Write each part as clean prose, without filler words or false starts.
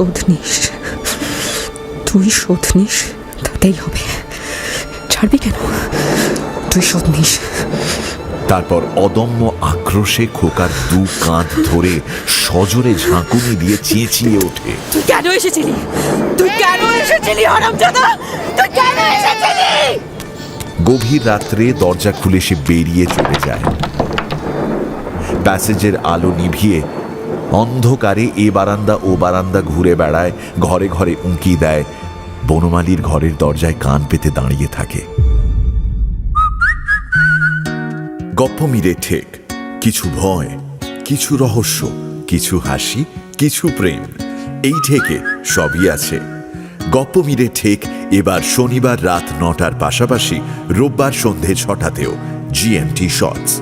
শোধ নিস, তুই শোধ নিস, তাতেই হবে। ছাড়বি কেন? তুই শোধ নিস। তারপর অদম্য আক্রোশে খোকার দু কাঁধ ধরে সজোরে ঝাঁকুনি দিয়ে চেঁচিয়ে ওঠে, তুই কেন এসেছিলি? তুই কেন এসেছিলি হারামজাদা? তুই কেন এসেছিলি? গভীর রাত্রে দরজা খুলে সে বেরিয়ে চলে যায়। প্যাসেজের আলো নিভিয়ে অন্ধকারে এ বারান্দা ও বারান্দা ঘুরে বেড়ায়, ঘরে ঘরে উঁকি দেয়, বনমালীর ঘরের দরজায় কান পেতে দাঁড়িয়ে থাকে। গপ্প মিলে ঠেক, কিছু ভয়, কিছু রহস্য, কিছু হাসি, কিছু প্রেম, এই ঠেকে সবই আছে। গপ্প মিলে ঠেক এবার শনিবার রাত 9টার পাশাপাশি রোববার সন্ধে 6টাতেও জিএমটি শর্টস।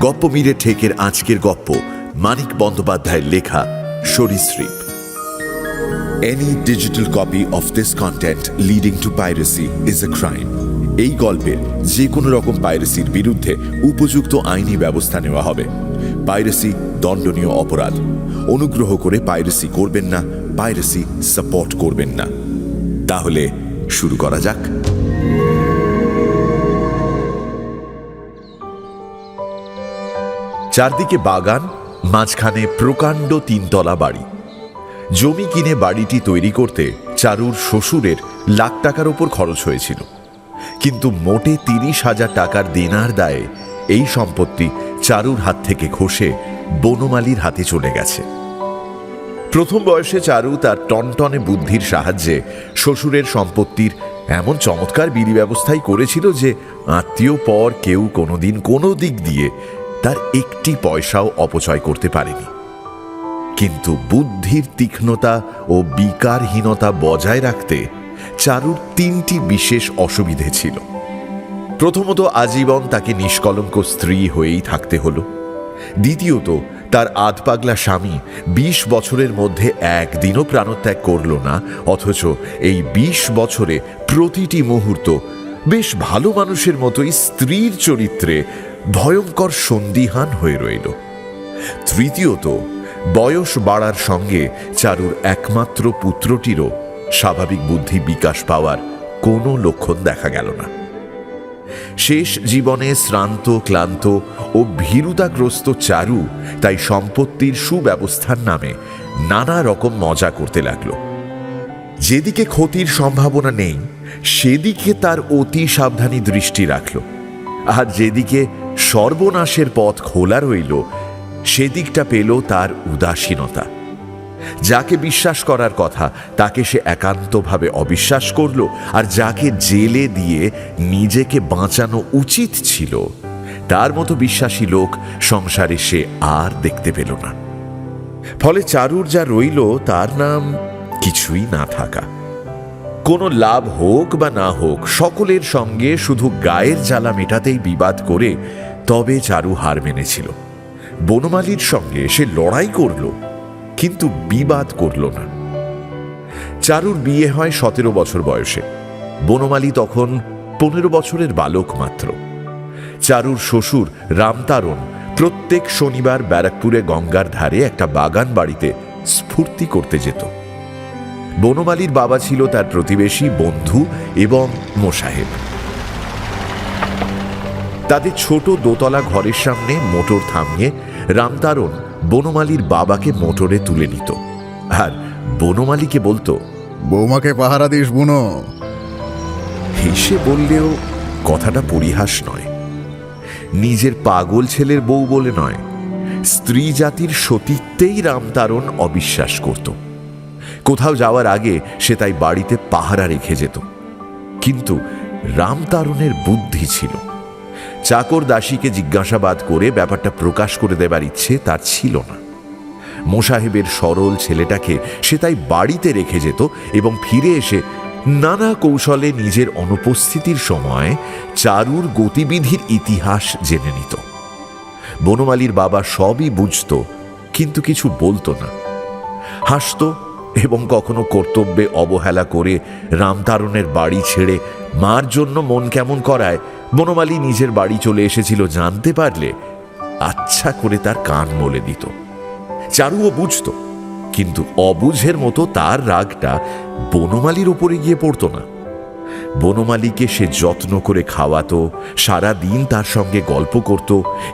গপ্প মিলে ঠেকের আজকের গপ্প মানিক বন্দ্যোপাধ্যায়ের লেখা সরীসৃপ। Any digital copy of this content leading to piracy is a crime. এই গল্পের যে কোনো রকম পাইরেসির বিরুদ্ধে উপযুক্ত আইনি ব্যবস্থা নেওয়া হবে। পাইরেসি দণ্ডনীয় অপরাধ। অনুগ্রহ করে পাইরেসি করবেন না, পাইরেসি সাপোর্ট করবেন না। তাহলে শুরু করা যাক। চারদিকে বাগান, মাঝখানে প্রকাণ্ড 3তলা বাড়ি। জমি কিনে বাড়িটি তৈরি করতে চারুর শ্বশুরের লাখ টাকার উপর খরচ হয়েছিল, কিন্তু মোটে 30,000 টাকার দেনার দায়ে এই সম্পত্তি চারুর হাত থেকে খসে বনমালীর হাতে চলে গেছে। প্রথম বয়সে চারু তার টনটনে বুদ্ধির সাহায্যে শ্বশুরের সম্পত্তির এমন চমৎকার বিলি ব্যবস্থাই করেছিল যে আত্মীয় পর কেউ কোনোদিন কোনো দিক দিয়ে তার একটি পয়সাও অপচয় করতে পারেনি। কিন্তু বুদ্ধির তীক্ষ্ণতা ও বিকারহীনতা বজায় রাখতে চারুর 3টি বিশেষ অসুবিধে ছিল। প্রথমত, আজীবন তাকে নিষ্কলঙ্ক স্ত্রী হয়েই থাকতে হলো। দ্বিতীয়ত, তার আধপাগলা স্বামী 20 বছরের মধ্যে একদিনও প্রাণত্যাগ করল না, অথচ এই 20 বছরে প্রতিটি মুহূর্ত বেশ ভালো মানুষের মতোই স্ত্রীর চরিত্রে ভয়ঙ্কর সন্দিহান হয়ে রইল। তৃতীয়ত, বয়স বাড়ার সঙ্গে চারুর একমাত্র পুত্রটিরও স্বাভাবিক বুদ্ধি বিকাশ পাওয়ার কোনো লক্ষণ দেখা গেল না। শেষ জীবনে শ্রান্ত, ক্লান্ত ও ভীরুতাগ্রস্ত চারু তাই সম্পত্তির সুব্যবস্থার নামে নানা রকম মজা করতে লাগল। যেদিকে ক্ষতির সম্ভাবনা নেই সেদিকে তার অতি সাবধানী দৃষ্টি রাখল, আর যেদিকে সর্বনাশের পথ খোলা রইল সেদিকটা পেল তার উদাসীনতা। যাকে বিশ্বাস করার কথা তাকে সে একান্তভাবে অবিশ্বাস করল, আর যাকে জেলে দিয়ে নিজেকে বাঁচানো উচিত ছিল তার মতো বিশ্বাসী লোক সংসারে সে আর দেখতে পেল না। ফলে চারুর যা রইল তার নাম কিছুই না থাকা। কোনো লাভ হোক বা না হোক, সকলের সঙ্গে শুধু গায়ের জ্বালা মেটাতেই বিবাদ করে তবে চারু হার মেনেছিল। বনমালীর সঙ্গে সে লড়াই করল, কিন্তু বিবাদ করল না। চারুর বিয়ে হয় 17 বছর বয়সে। বনমালী তখন 15 বছরের বালক মাত্র। চারুর শ্বশুর রামতারণ প্রত্যেক শনিবার ব্যারাকপুরে গঙ্গার ধারে একটা বাগান বাড়িতে স্ফূর্তি করতে যেত। বনমালীর বাবা ছিল তার প্রতিবেশী, বন্ধু এবং মোসাহেব। তাদের ছোট দোতলা ঘরের সামনে মোটর থামিয়ে রামতারণ বনমালীর বাবাকে মোটরে তুলে নিত, আর বনমালীকে বলতো, বৌমাকে পাহারা দিস বুনো। হেসে বললেও কথাটা পরিহাস নয়। নিজের পাগল ছেলের বউ বলে নয়, স্ত্রী জাতির সতীত্বেই রামতারণ অবিশ্বাস করত। কোথাও যাওয়ার আগে সে তাই বাড়িতে পাহারা রেখে যেত। কিন্তু রামতারণের বুদ্ধি ছিল। চাকর দাসীকে জিজ্ঞাসাবাদ করে ব্যাপারটা প্রকাশ করে দেবার ইচ্ছে তার ছিল না। মোসাহেবের সরল ছেলেটাকে সে তাই বাড়িতে রেখে যেত এবং ফিরে এসে নানা কৌশলে নিজের অনুপস্থিতির সময় চারুর গতিবিধির ইতিহাস জেনে নিত। বনমালীর বাবা সবই বুঝত, কিন্তু কিছু বলতো না। হাসত এবং কখনো কর্তব্যে অবহেলা করে রামতারণের বাড়ি ছেড়ে মার জন্য মন কেমন করায় বনমালী নিজের বাড়ি চলে এসেছিল জানতে পারলে আচ্ছা করে তার কান মলে দিত। চারুও বুঝত, কিন্তু অবুঝের মতো তার রাগটা বনমালীর উপরে গিয়ে পড়তো না। বনমালীকে সে যত্ন করে খাওয়াতো, সারা দিন তার সঙ্গে গল্প করত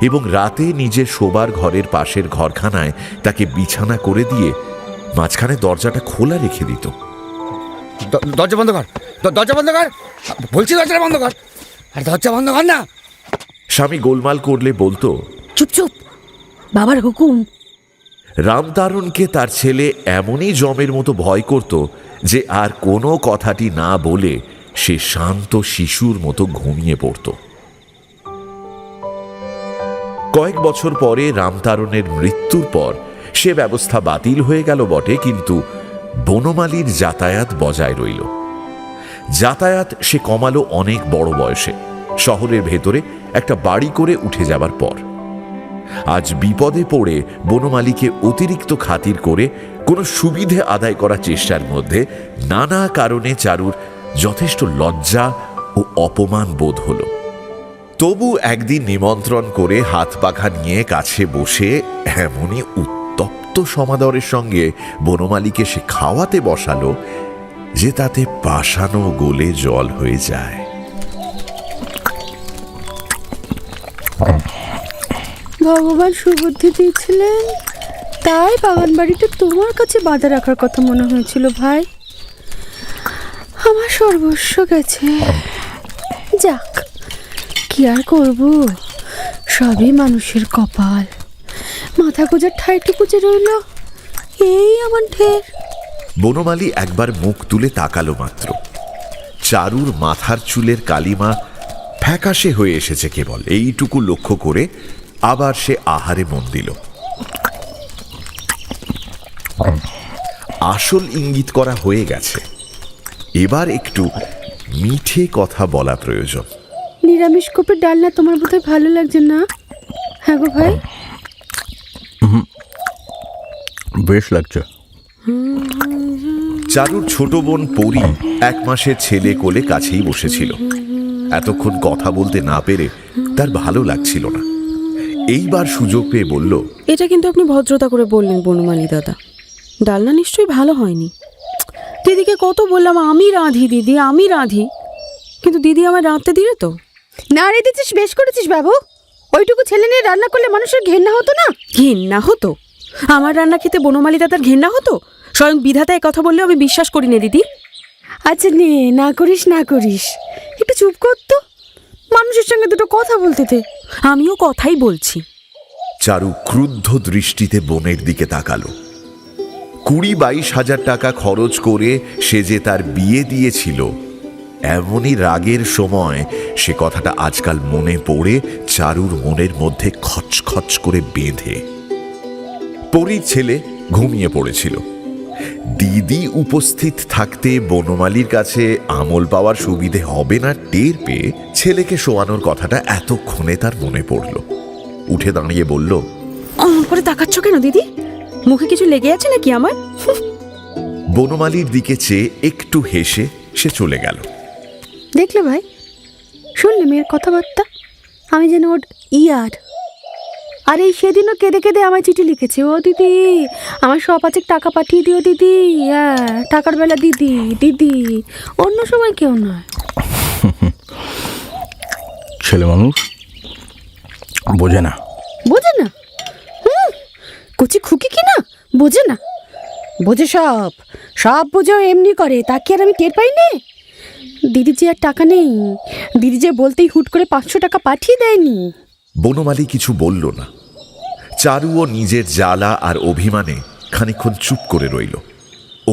এবং রাতে নিজের শোবার ঘরের পাশের ঘরখানায় তাকে বিছানা করে দিয়ে মাঝখানে দরজাটা খোলা রেখে দিত। দরজা বন্ধ কর, দরজা বন্ধ কর বলছি, দরজা বন্ধ কর, আর দরজা বন্ধ কর না। স্বামী গোলমাল করলে বলতো, চুপ চুপ, বাবার হুকুম। রামতারণকে তার ছেলে এমনই জমের মতো ভয় করত যে আর কোনো কথাটি না বলে সে শান্ত শিশুর মতো ঘুমিয়ে পড়ত। কয়েক বছর পরে রামতারণের মৃত্যুর পর সে ব্যবস্থা বাতিল হয়ে গেল বটে, কিন্তু বনমালীর যাতায়াত বজায় রইল। যাতায়াত সে কমালো অনেক বড় বয়সে, শহরের ভেতরে একটা বাড়ি করে উঠে যাবার পর। আজ বিপদে পড়ে বনমালীকে অতিরিক্ত খাতির করে কোনো সুবিধে আদায় করার চেষ্টার মধ্যে নানা কারণে চারুর যথেষ্ট লজ্জা ও অপমান বোধ হল। তবু একদিন নিমন্ত্রণ করে হাত পাখা নিয়ে কাছে বসে এমনই উত্তপ্ত সমাদরের সঙ্গে বনমালীকে সে খাওয়াতে বসালো যে তাতে পাষাণও গলে জল হয়ে যায়। ভগবান সুবুদ্ধি দিয়েছিলেন, তাই বাগান বাড়িটা তোমার কাছে বাঁধা রাখার কথা মনে হয়েছিল ভাই। আমার সর্বস্ব গেছে, যাক কি আর করব, সবই মানুষের কপাল। মাথা গোজার ঠাইটুকু যে রইল, এই আমার ঢের। বনমালী একবার মুখ তুলে তাকালো মাত্র, চারুর মাথার চুলের কালিমা ফ্যাকাশে হয়ে এসেছে কেবল, এইটুকু লক্ষ্য করে আবার সে আহারে মন দিল। আসল ইঙ্গিত করা হয়ে গেছে, এবার একটু মিঠে কথা বলা প্রয়োজন। নিরামিষ কোপের ডালনা তোমার বোধহয় ভালো লাগছে না? হ্যাঁ গো ভাই, বেশ লাগছে। চারুর ছোট বোন পরি 1 মাসের ছেলে কোলে কাছেই বসেছিল। এতক্ষণ কথা বলতে না পেরে তার ভালো লাগছিল না। এইবার সুযোগ পেয়ে বলল, এটা কিন্তু আপনি ভদ্রতা করে বললেন বনমালী দাদা, ডালনা নিশ্চয়ই ভালো হয়নি। দিদিকে কত বললাম আমি রাঁধি দিদি, আমি রাঁধি, কিন্তু দিদি আমায় রাঁধতে দিলে তো। না রেঁধেছিস, বেশ করেছিস বাবু। ওইটুকু ছেলে নিয়ে রান্না করলে মানুষের ঘেন্না হতো না? ঘেন্না হতো? আমার রান্না খেতে বনমালী দাদার ঘেন্না হতো? স্বয়ং বিধাতায় কথা বললেও আমি বিশ্বাস করি না দিদি। আচ্ছা নে, না করিস না করিস, একটু চুপ কর তো, মানুষের সঙ্গে দুটো কথা বলতে দে। আমিও কথাই বলছি। চারু ক্রুদ্ধ দৃষ্টিতে বোনের দিকে তাকালো। 20-22 হাজার টাকা খরচ করে সে যে তার বিয়ে দিয়েছিল, এমনই রাগের সময় সে কথাটা আজকাল মনে পড়ে চারুর মনের মধ্যে খচখচ করে বেঁধে। পরীর ছেলে ঘুমিয়ে পড়েছিল। দিদি উপস্থিত থাকতে বনমালীর কাছে আমল পাওয়ার সুবিধে হবে না টের পেয়ে ছেলেকে শোয়ানোর কথাটা এতক্ষণে তার মনে পড়ল। উঠে দাঁড়িয়ে বলল, অমন করে তাকাচ্ছ কেন দিদি? মুখে কিছু লেগে আছে নাকি আমার? বনমালীর দিকে চেয়ে একটু হেসে সে চলে গেল। দেখলে ভাই, শুনলে মেয়ের কথাবার্তা, আমি যেন ওর ইয়ার। আর এই সেদিনও কেঁদে কেঁদে আমায় চিঠি লিখেছে, ও দিদি আমার সপাচেক টাকা পাঠিয়ে দিও দিদি, হ্যাঁ টাকার বেলা দিদি দিদি, অন্য সময় কেউ নয়। ছেলে মানুষ বোঝে না। বোঝে না? কুচি খুকি কি না বোঝে না? বোঝে, সব সব বোঝেও এমনি করে, তা কি আর আমি টের পাই নে? দিদি যে আর টাকা নেই, দিদি যে বলতেই হুট করে 500 টাকা পাঠিয়ে দেয়নি। বনমালী কিছু বলল না। চারুও নিজের জ্বালা আর অভিমানে খানিকক্ষণ চুপ করে রইল।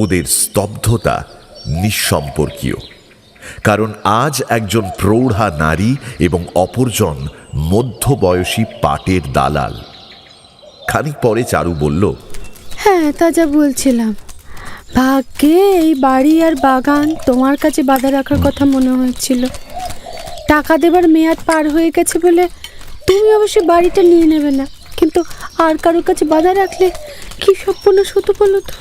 ওদের স্তব্ধতা নিঃসম্পর্কীয়, কারণ আজ একজন প্রৌঢ়া নারী এবং অপরজন মধ্যবয়সী পাটের দালাল। খানিক পরে চারু বলল, হ্যাঁ তা যা বলছিলাম, ভাগ্যে এই বাড়ি আর বাগান তোমার কাছে বাঁধা রাখার কথা মনে হয়েছিল। টাকা দেবার মেয়াদ পার হয়ে গেছে বলে তুমি অবশ্যই বাড়িটা নিয়ে নেবে না, কিন্তু আর কারোর কাছে বাঁধা রাখলে কি সর্বনাশ হতো বলো তো?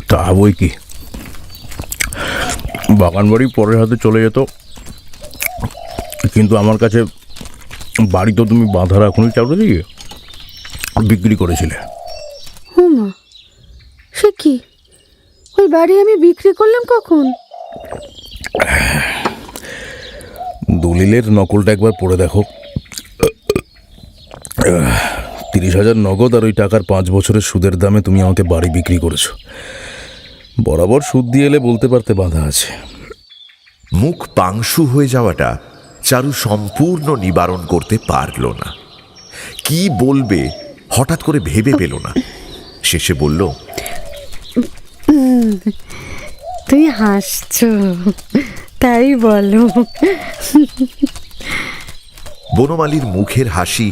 তা বই কি, বাগান বাড়ি পরের হাতে চলে যেত, কিন্তু আমার কাছে বাড়ি তো তুমি বাঁধা রাখুনি চাউরে দিয়ে বিক্রি করেছিলে। হুমা, সে কি? ওই বাড়ি আমি বিক্রি করলাম কখন? দলিলের নকলটা একবার পড়ে দেখো। 30,000 নগদ আর ওই টাকার 5 বছরের সুদের দামে তুমি আমাকে বাড়ি বিক্রি করেছো। বরাবর সুদ দিয়ে এলে বলতে পারতে বাধা আছে। মুখ পাংশু হয়ে যাওয়াটা চারু সম্পূর্ণ নিবারণ করতে পারল না। কি বলবে হঠাৎ করে ভেবে পেল না। শেষে বলল, তুই হাসছো, তাই বলো। বনমালীর মুখের হাসি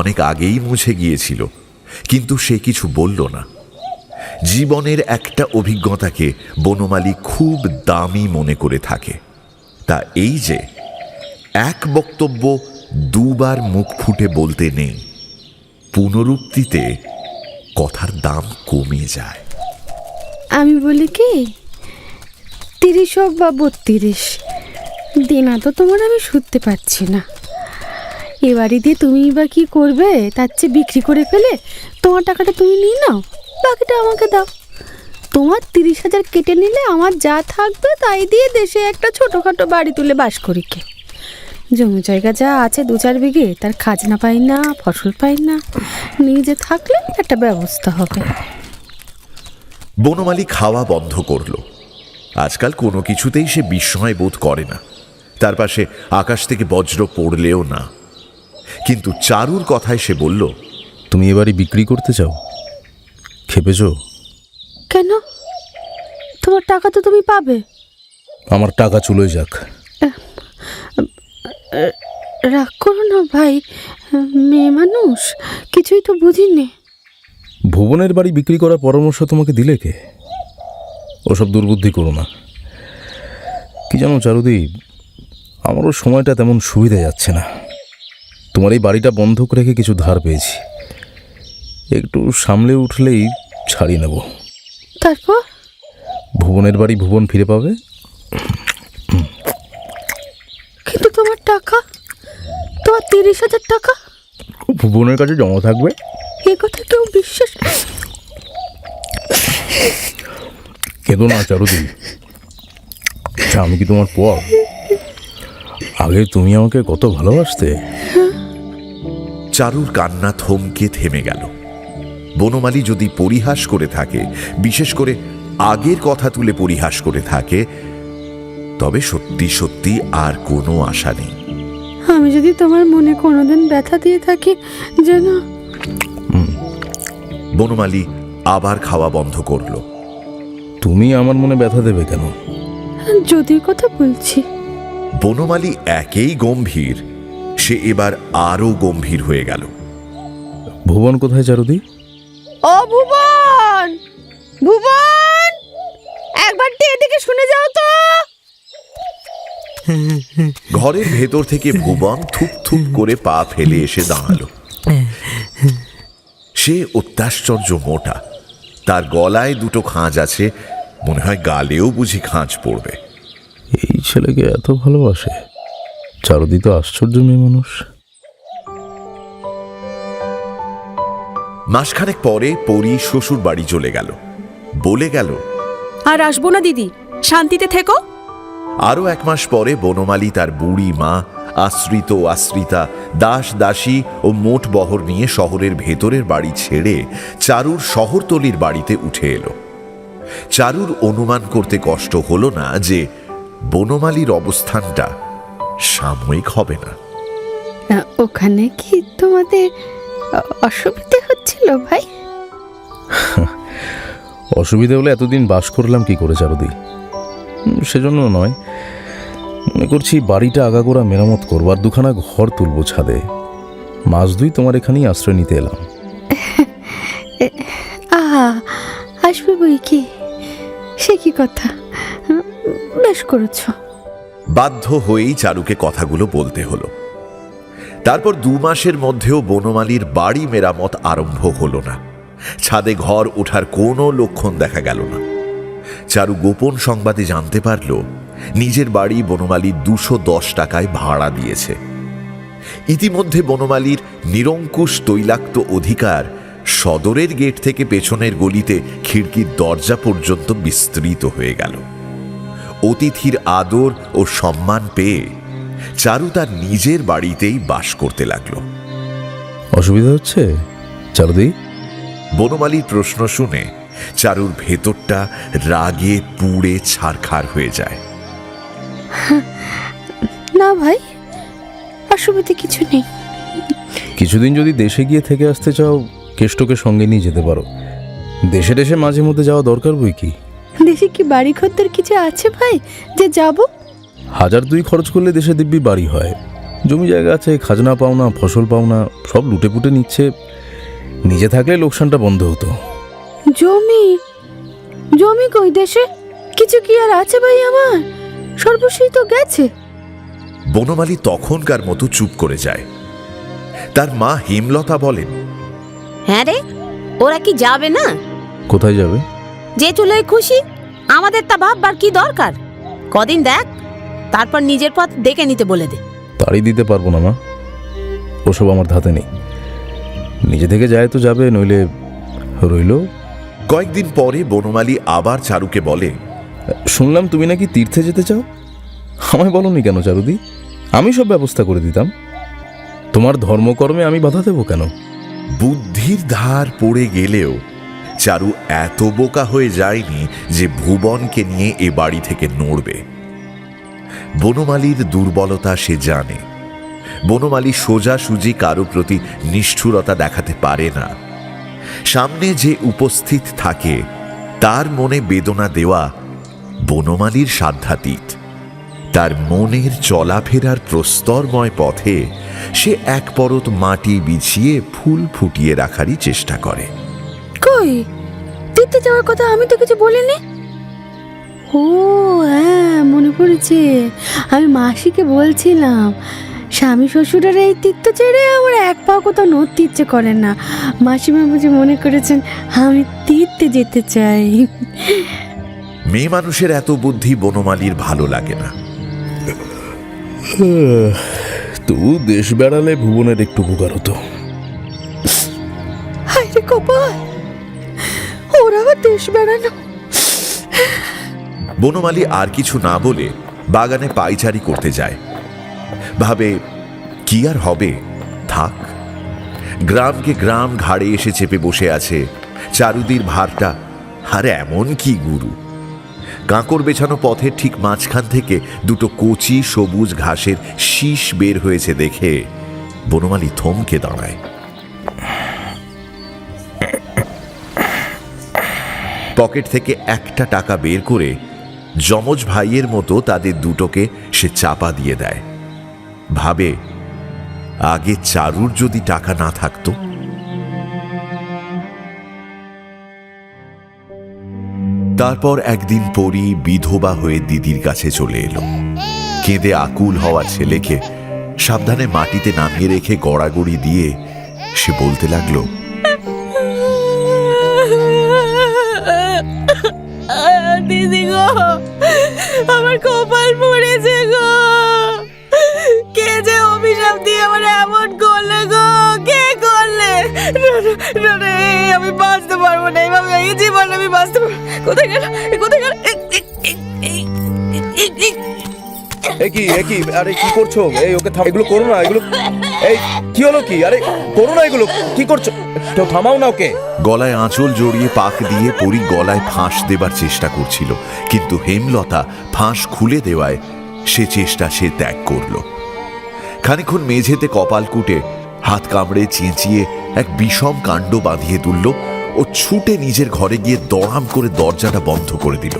অনেক আগেই মুছে গিয়েছিল, কিন্তু সে কিছু বলল না। জীবনের একটা অভিজ্ঞতাকে বনমালী খুব দামি মনে করে থাকে, তা এই যে এক বক্তব্য দুবার মুখ ফুটে বলতে নেই, পুনরুক্তিতে কথার দাম কমে যায়। আমি বলি কি, 30 হোক বা 32 দেনা তো তোমার আমি শুনতে পারছি না। এ বাড়ি দিয়ে তুমি বা কি করবে? তার চেয়ে বিক্রি করে ফেলে তোমার টাকাটা তুমি নিয়ে নাও, বাকিটা আমাকে দাও। তোমার 30,000 কেটে নিলে আমার যা থাকবে তাই দিয়ে দেশে একটা ছোটোখাটো বাড়ি তুলে বাস করি। কে জমি জায়গা যা আছে 2-4 বিঘে, তার খাজনা পাই না, ফসল পাই না, নিজে থাকলে একটা ব্যবস্থা হবে। বনমালী খাওয়া বন্ধ করল। আজকাল কোনো কিছুতেই সে বিস্ময় বোধ করে না, তার পাশে আকাশ থেকে বজ্র পড়লেও না। কিন্তু চারুর কথায় সে বলল, তুমি এবারই বিক্রি করতে চাও? খেপেছ? কেন? তোমার টাকা তো তুমি পাবে। আমার টাকা চুলোয় যাক। রাগ করো না ভাই, মেয়ে মানুষ, কিছুই তো বুঝিনি। ভুবনের বাড়ি বিক্রি করার পরামর্শ তোমাকে দিলে কে? ওসব দুর্বুদ্ধি করো না। কি জানো চারুদি, আমারও সময়টা তেমন সুবিধা যাচ্ছে না। তোমার এই বাড়িটা বন্ধক রেখে কিছু ধার পেয়েছি, একটু সামলে উঠলেই ছাড়িয়ে নেব। তারপর? ভুবনের বাড়ি ভুবন ফিরে পাবে। কিন্তু তোমার টাকা, তোমার 30,000 টাকা ভুবনের কাছে জমা থাকবে। এ কথা কেউ বিশ্বাস? কেঁদো না চারুদি, আচ্ছা আমি কি তোমার পর? আগে তুমি আমাকে কত ভালোবাসতে। চারুর কান্না থমকে থেমে গেল। বনমালী যদি পরিহাস করে থাকে, বিশেষ করে আগের কথা তুলে পরিহাস করে থাকে, তবে সত্যি সত্যি আর কোনো আশা নেই। আমি যদি তোমার মনে কোনোদিন ব্যথা দিয়ে থাকি যেন। বনমালী আবার খাওয়া বন্ধ করল। তুমি আমার মনে ব্যথা দেবে কেন? যদির কথা বলছি। বনমালী একেই গম্ভীর, সে এবার আরো গম্ভীর হয়ে গেল। ভুবন কোথায় চারুদি? ও ভুবন, ভুবন, একবার এদিকে শুনে যাও তো। ঘরের ভেতর থেকে ভুবন থুপ থুপ করে পা ফেলে এসে দাঁড়ালো। সে অত্যাশ্চর্য মোটা, তার গলায় দুটো খাঁজ আছে, মনে হয় গালেও বুঝি খাঁজ পড়বে। এই ছেলেকে এত ভালোবাসে? চারুদি তো আশ্চর্য মেয়ে মানুষ। মাসখানেক পরে পরি শ্বশুর বাড়ি চলে গেল, বলে গেল, আর আসবো না দিদি, শান্তিতে থেকো। আরো 1 মাস পরে বনমালী তার বুড়ি মা, আশ্রিত আশ্রিতা, দাস দাসী ও মোট বহর নিয়ে শহরের ভেতরের বাড়ি ছেড়ে চারুর শহরতলির বাড়িতে উঠে এলো। চারুর অনুমান করতে কষ্ট হলো না যে বনমালীর অবস্থানটা সাময়িক হবে না। ওখানে কি তোমাদের অসুবিধা হচ্ছিল ভাই? অসুবিধা হলে এতদিন বাস করলাম কি করে চারুদি? সেজন্য নয়, মনে করছি বাড়িটা আগাগোড়া মেরামত করবো আর 2খানা ঘর তুলবো ছাদে। মাস 2 তোমার এখানেই আশ্রয় নিতে এলাম। আসবে বই কি, সে কি কথা, বেশ করেছ। বাধ্য হয়েই চারুকে কথাগুলো বলতে হলো। তারপর 2 মাসের মধ্যেও বনমালীর বাড়ি মেরামত আরম্ভ হলো না। ছাদে ঘর ওঠার কোনো লক্ষণ দেখা গেল না। চারু গোপন সংবাদে জানতে পারল নিজের বাড়ি বনমালী 210 টাকায় ভাড়া দিয়েছে। ইতিমধ্যে বনমালীর নিরঙ্কুশ তৈলাক্ত অধিকার সদরের গেট থেকে পেছনের গলিতে খিড়কির দরজা পর্যন্ত বিস্তৃত হয়ে গেল। অতিথির আদর ও সম্মান পেয়ে চারু তার নিজের বাড়িতেই বাস করতে লাগলো। অসুবিধা হচ্ছে চারুদি? বনমালীর প্রশ্ন শুনে চারুর ভেতরটা রাগে পুড়ে ছারখার হয়ে যায়। না ভাই, অসুবিধে কিছু নেই। কিছুদিন যদি দেশে গিয়ে থেকে আসতে চাও, কেষ্টকে সঙ্গে নিয়ে যেতে পারো। দেশে দেশে মাঝে মধ্যে যাওয়া দরকার বই কি। দেশে কি বাড়ি ঘরদের কিছু আছে ভাই যে যাব? 1000-2 খরচ করলে দেশে দিব্যি বাড়ি হয়। জমি জায়গা আছে, খাজনা পাওনা, ফসল পাওনা সব লুটে পুটে নিচ্ছে। নিজে থাকলে লোকসানটা বন্ধ হতো। জমি জমি কই দেশে? কিছু কি আর আছে ভাই আমার? সর্বস্বই তো গেছে। বনমালী তখনকার মতো চুপ করে যায়। তার মা হেমলতা বলেন, হ্যাঁ রে, ওরা কি যাবে না? কোথায় যাবে? যে চলে খুশি, আমাদের তা ভাববার কি দরকার? কদিন দেখ, তারপর নিজের পথ দেখে নিতে বলে দে। তাড়ি দিতে পারবো না মা, ওসব আমার ধাতে নেই। নিজে থেকে যায় তো যাবে, নইলে রইল। কয়েকদিন পরে বনমালী আবার চারুকে বলে, শুনলাম তুমি নাকি তীর্থে যেতে চাও। আমায় বলনি কেন চারুদি? আমি সব ব্যবস্থা করে দিতাম। তোমার ধর্মকর্মে আমি বাধা দেবো কেন? বুদ্ধির ধার পড়ে গেলেও চারু এত বোকা হয়ে যায়নি যে ভুবনকে নিয়ে এ বাড়ি থেকে নড়বে। বনমালীর দুর্বলতা সে জানে। বনমালী সোজাসুজি কারো প্রতি নিষ্ঠুরতা দেখাতে পারে না। সামনে যে উপস্থিত থাকে তার মনে বেদনা দেওয়া বনমালীর সাধ্যাতীত। তার মনের চলাফেরার প্রস্তরময় পথে সে এক পরত মাটি বিছিয়ে ফুল ফুটিয়ে রাখারই চেষ্টা করে। কই, তীর্থে যাওয়ার কথা আমি তো কিছু বলিনি। ও হ্যাঁ, মনে পড়েছে। আমি মাসিকে বলছিলাম স্বামী শ্বশুরের এই তীর্থ ছেড়ে আমার এক পাও কোথাও নড়তে ইচ্ছে করে না। মাসিমা বুঝে মনে করেছেন আমি তীর্থে যেতে চাই। মেয়ে মানুষের এত বুদ্ধি বনমালীর ভালো লাগে না। তবু দেশ বেড়ালে ভুবনের একটু উপকার হতো। হায় রে কপাল, ওরা দেশ বেড়ানো। বনমালী আর কিছু না বলে বাগানে পায়চারি করতে যায়। ভাবে কি আর হবে, থাক। গ্রামকে গ্রাম ঘাড়ে এসে চেপে বসে আছে চারুদির ভারটা। আর এমন কি গুরু! কাঁকর বেছানো পথের ঠিক মাঝখান থেকে দুটো কচি সবুজ ঘাসের শীষ বের হয়েছে দেখে বনমালী থমকে দাঁড়ায়। পকেট থেকে একটা টাকা বের করে যমজ ভাইয়ের মতো তাদের দুটোকে সে চাপা দিয়ে দেয়। ভাবে আগে চারুর যদি টাকা না থাকতো। তারপর একদিন পরী বিধবা হয়ে দিদির কাছে চলে এলো। কেঁদে আকুল হওয়া ছেলেকে সাবধানে মাটিতে নামিয়ে রেখে গড়াগড়ি দিয়ে সে বলতে লাগলো, দিদি গো, আমার কপাল পড়েছে গো। কে যে অভিশাপ দিয়ে আমার এমন করলে গো? কে করলে? আমি বাঁচতে পারবো না, এইভাবে এই জীবন আমি বাঁচতে পারবো। কোথায় গেল? কোথায় গেল? একই আরে কি করছো? এই ওকে থাম, এগুলো করো না। এগুলো এই কি হলো? কি আরে করো না, এগুলো কি করছো? তো থামাও না ওকে। গলায় আঁচল জড়িয়ে পাক দিয়ে পরী গলায় ফাঁস দেবার চেষ্টা করছিল, কিন্তু হেমলতা ফাঁস খুলে দেওয়ায় সে চেষ্টা সে ত্যাগ করল। খানিকক্ষণ মেঝেতে কপাল কুটে হাত কামড়ে চেঁচিয়ে এক বিষম কাণ্ড বাঁধিয়ে তুলল ও ছুটে নিজের ঘরে গিয়ে দড়াম করে দরজাটা বন্ধ করে দিল।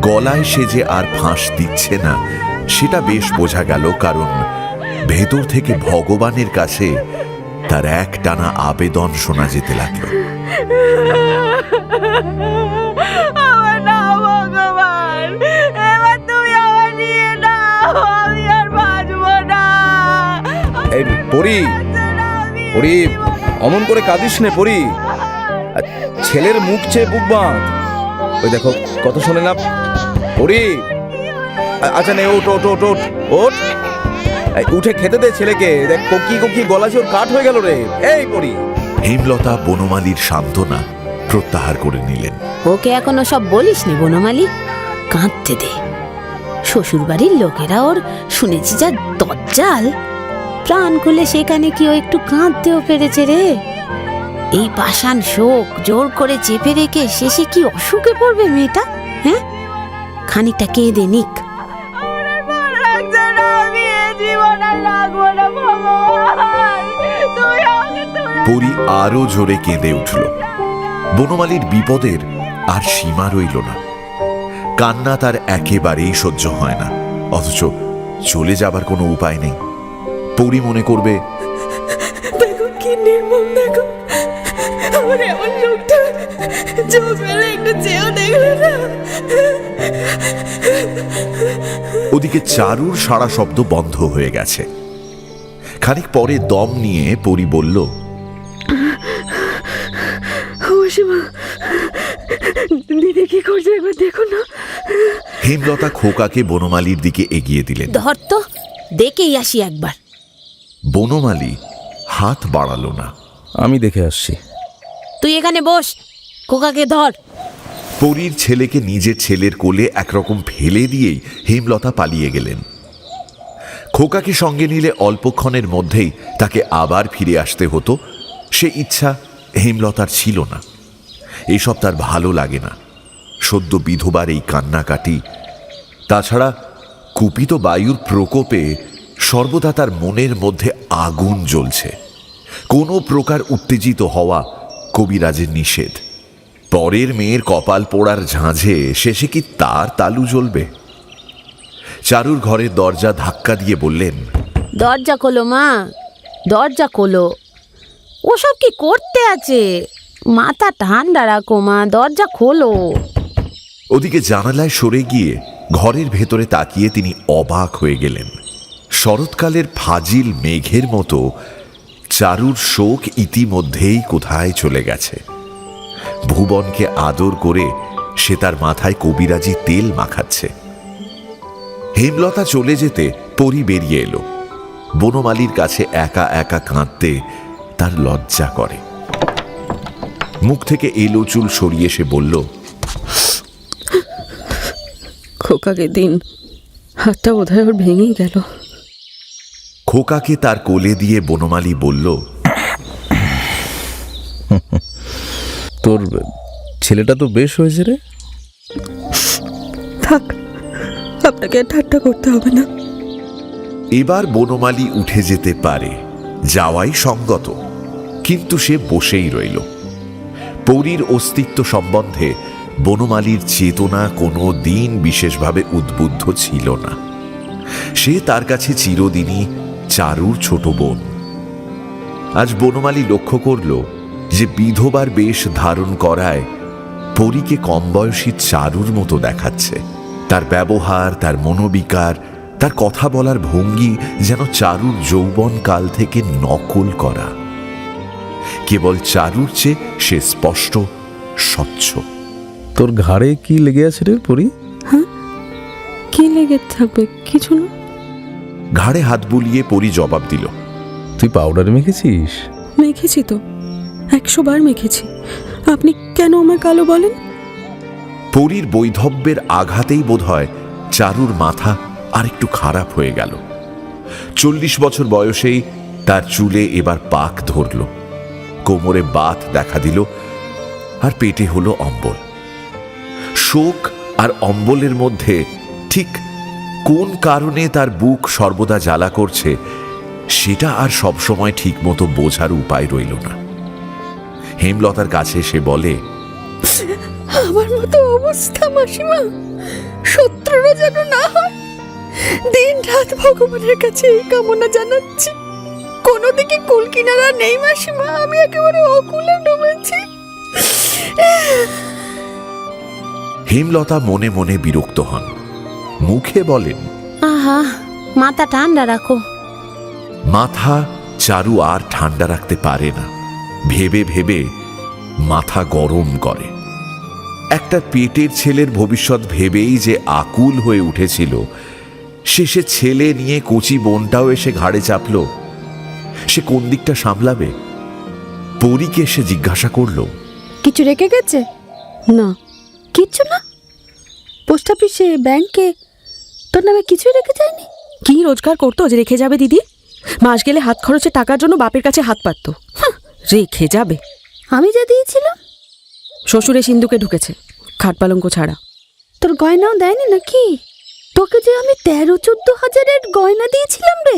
গলায় সে যে আর ফাঁস দিচ্ছে না সেটা বেশ বোঝা গেল, কারণ ভেতর থেকে ভগবানের কাছে তার এক টানা আবেদন শোনা যেতে লাগলো। এই পরি, পরি অমন করে কাঁদিস নে পরি। ছেলের মুখ চেয়ে বুক বাঁধ। ওই দেখো কত শোনে না। পরি, আচ্ছা নে, ওঠ ওঠ ওঠ ওঠ ওঠ। এই, উঠে খেতে দে ছেলেকে। দেখ কোকি কোকি গলা যে ওর কাঠ হয়ে গেল রে। এই পরি। হেমলতা বনমালীর সান্ত্বনা প্রত্যাহার করে নিলেন। ওকে এখনো সব বলিসনি বনমালী, কাঁদতে দে। শ্বশুর বাড়ির লোকেরা ওর শুনেছি যা দজ্জাল, প্রাণ খুলে সেখানে কি ও একটু কাঁদতেও পেরেছে রে। এই পাষাণ শোক জোর করে চেপে রেখে শেষে কি অসুখে পড়বে মেয়েটা? হ্যাঁ, খানিকটা কেঁদে নিক। পরি আরো জোরে কেঁদে উঠল। বনমালীর বিপদের আর সীমা রইল না। কান্না তার একেবারেই সহ্য হয় না, অথচ চলে যাবার কোনো উপায় নেই। পরি মনে করবে, দেখো কি নির্মম, দেখো আমার এমন লোকটা চোখ মেলে একটু চেয়েও দেখলো না। ওদিকে চারুর সারা শব্দ বন্ধ হয়ে গেছে। খানিক পরে দম নিয়ে পরি বলল, দিদি কি করছে একবার দেখো না। হেমলতা খোকাকে বনমালীর দিকে এগিয়ে দিলেন। ধর তো, দেখেই আসি একবার। বনমালী হাত বাড়ালো না। আমি দেখে আসছি। তুই এখানে বস, খোকাকে ধর। পরীর ছেলেকে নিজের ছেলের কোলে একরকম ফেলে দিয়েই হেমলতা পালিয়ে গেলেন। খোকাকে সঙ্গে নিলে অল্পক্ষণের মধ্যেই তাকে আবার ফিরে আসতে হতো, সে ইচ্ছা হেমলতার ছিল না। এসব তার ভালো লাগে না, সদ্য বিধবার এই কান্নাকাটি। তাছাড়া কুপিত বায়ুর প্রকোপে সর্বদা তার মনের মধ্যে আগুন জ্বলছে। কোনো প্রকার উত্তেজিত হওয়া কবিরাজের নিষেধ। পরের মেয়ের কপাল পোড়ার ঝাঁঝে শেষে কি তার তালু জ্বলবে? চারুর ঘরের দরজা ধাক্কা দিয়ে বললেন, দরজা খোলো মা, দরজা খোলো। ওসব কি করতে আছে? মাথা ঠান্ডা রাখো মা, দরজা খোলো। ওদিকে জানালায় সরে গিয়ে ঘরের ভেতরে তাকিয়ে তিনি অবাক হয়ে গেলেন। শরৎকালের ফাজিল মেঘের মতো চারুর শোক ইতিমধ্যেই কোথায় চলে গেছে। ভুবনকে আদর করে সে তার মাথায় কবিরাজি তেল মাখাচ্ছে। হেমলতা চলে যেতে পরি বেরিয়ে এলো। বনমালীর কাছে একা একা কাঁদতে তার লজ্জা করে। মুখ থেকে এলো চুল সরিয়ে সে বলল, খোকাকে দিন, হাতটা বোধহয় ওর ভেঙেই গেল। খোকাকে তার কোলে দিয়ে বনমালী বলল, তোর ছেলেটা তো বেশ হয়েছে রে। থাক, আপনাকে আর ঠাট্টা করতে হবে না। এবার বনমালী উঠে যেতে পারে, যাওয়াই সঙ্গত, কিন্তু সে বসেই রইল। পরীর অস্তিত্ব সম্বন্ধে বনমালীর চেতনা কোনো দিন বিশেষভাবে উদ্বুদ্ধ ছিল না। সে তার কাছে চিরদিনই চারুর ছোট বোন। আজ বনমালী লক্ষ্য করল যে বিধবার বেশ ধারণ করায় পরীকে কম বয়সী চারুর মতো দেখাচ্ছে। তার ব্যবহার, তার মনোবিকার, তার কথা বলার ভঙ্গি যেন চারুর যৌবন কাল থেকে নকল করা। কেবল চারুর চেয়ে সে স্পষ্ট স্বচ্ছ। তোর ঘাড়ে কি লেগে আছে রে পরি? কি লেগে থাকবে? কিছু না। ঘাড়ে হাত বুলিয়ে পরি জবাব দিল, তুই পাউডার মেখেছিস? মেখেছি তো, 100 বার মেখেছি। আপনি কেন আমায় কালো বলেন? পরীর বৈধব্যের আঘাতেই বোধহয় চারুর মাথা আর একটু খারাপ হয়ে গেল। 40 বছর বয়সেই তার চুলে এবার পাক ধরল, কোমরে বাত দেখা দিল, আর পেটে হলো অম্বল। শোক আর অম্বলের মধ্যে ঠিক কোন কারণে তার বুক সর্বদা জ্বালা করছে সেটা আর সবসময় ঠিক মতো বোঝার উপায় রইল না। হেমলতার কাছে সে বলে, আমার মতো অবস্থা মাসিমা, শত্রুরও যেন না হয়। দিন রাত ভগবানের কাছে এই কামনা জানাচ্ছি। কোনো দিকে কুল কিনারা নেই মাসিমা, আমি একেবারে অকুলে ডুবেছি। হেমলতা মনে মনে বিরক্ত হন, মুখে বলেন, আহা, মাথা ঠান্ডা রাখো। মাথা চারু আর ঠান্ডা রাখতে পারে না, ভেবে ভেবে মাথা গরম করে। একটা পেটের ছেলের ভবিষ্যৎ ভেবেই যে আকুল হয়ে উঠেছিল, শেষে ছেলে নিয়ে কচি বোনটাও এসে ঘাড়ে চাপল। সে কোন দিকটা সামলাবে? পরীকে সে জিজ্ঞাসা করলো, কিছু রেখে গেছে? না। কিচ্ছু না? পোস্ট অফিসে, ব্যাংকে তোর নামে কিছুই রেখে যায়নি? কি রোজগার করতো যে রেখে যাবে দিদি? মাস গেলে হাত খরচের টাকার জন্য বাপের কাছে হাত পাতত। রেখে যাবে? আমি যা দিয়েছিলাম। শ্বশুরে সিন্ধুকে ঢুকেছে, খাট পালঙ্ক ছাড়া। তোর গয়নাও দেয়নি নাকি? তোকে যে আমি 13-14 হাজারের গয়না দিয়েছিলাম রে।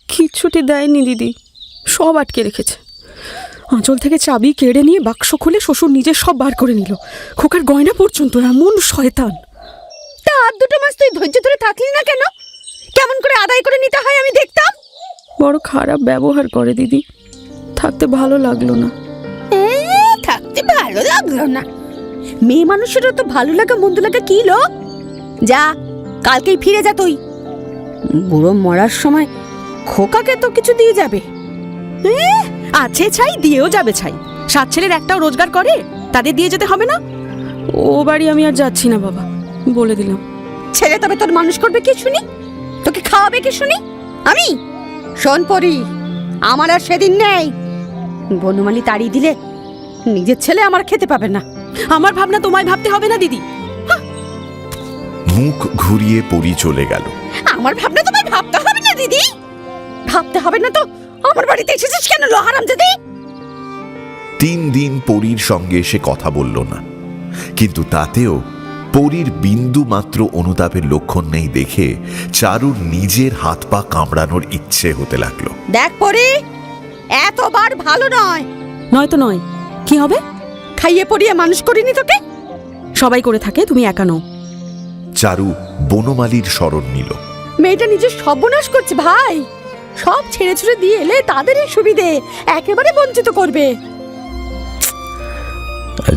কিচ্ছুটি দেয়নি দিদি, সব আটকে রেখেছে। আঁচল থেকে চাবি কেড়ে নিয়ে বাক্স খুলে শ্বশুর নিজে সব বার করে নিল, খোকার গয়না পর্যন্ত। এমন শয়তান! তা আর 2 মাস তুই ধৈর্য ধরে থাকলি না কেন? কেমন করে আদায় করে নিতে হয় আমি দেখতাম। বড় খারাপ ব্যবহার করে দিদি, থাকতে ভালো লাগলো না। থাকতে ভালো লাগলো না? মেয়ে মানুষেরও তো ভালো লাগা মন্দ লাগা কি লো? যা, কালকেই ফিরে যা তুই। বুড়ো মরার সময় খোকাকে তো কিছু দিয়ে যাবে। আছে ছাই, দিয়েও যাবে ছাই। 7 ছেলের একটাও রোজগার করে, তাদের দিয়ে যেতে হবে না? ও বাড়ি আমি আর যাচ্ছি না বাবা, বলে দিলাম। ছেলে তবে তোর মানুষ করবে কি শুনি? তোকে খাওয়াবে কি শুনি? আমি? শোন পরি, আমার আর সেদিন নেই। বনমালী তাড়িয়ে দিলে নিজের ছেলে আমার খেতে পাবে না। আমার ভাবনা তোমায় ভাবতে হবে না দিদি। মুখ ঘুরিয়ে পরী চলে গেল। আমার ভাবনা তোমায় ভাবতে হবে না দিদি? ভাবতে হবে না তো আমার বাড়িতে এসেছিস কেন লো হারামজাদি? 3 দিন পরীর সঙ্গে সে কথা বলল না, কিন্তু তাতেও পরীর বিন্দু মাত্র অনুতাপের লক্ষণ নেই দেখে চারুর নিজের হাত পা কামড়ানোর ইচ্ছে হতে লাগলো। দেখ পরি, এতবার ভালো নয়। নয়তো নয়, কি হবে? খাইয়ে পরিয়ে মানুষ করিনি তোকে? সবাই করে থাকে, তুমি একা নও। চারু বনমালীর স্মরণ নিল। মেয়েটা নিজের সর্বনাশ করছে ভাই। সব ছেড়ে ছুড়ে দিয়ে এলে তাদেরই সুবিধে, একেবারে বঞ্চিত করবে।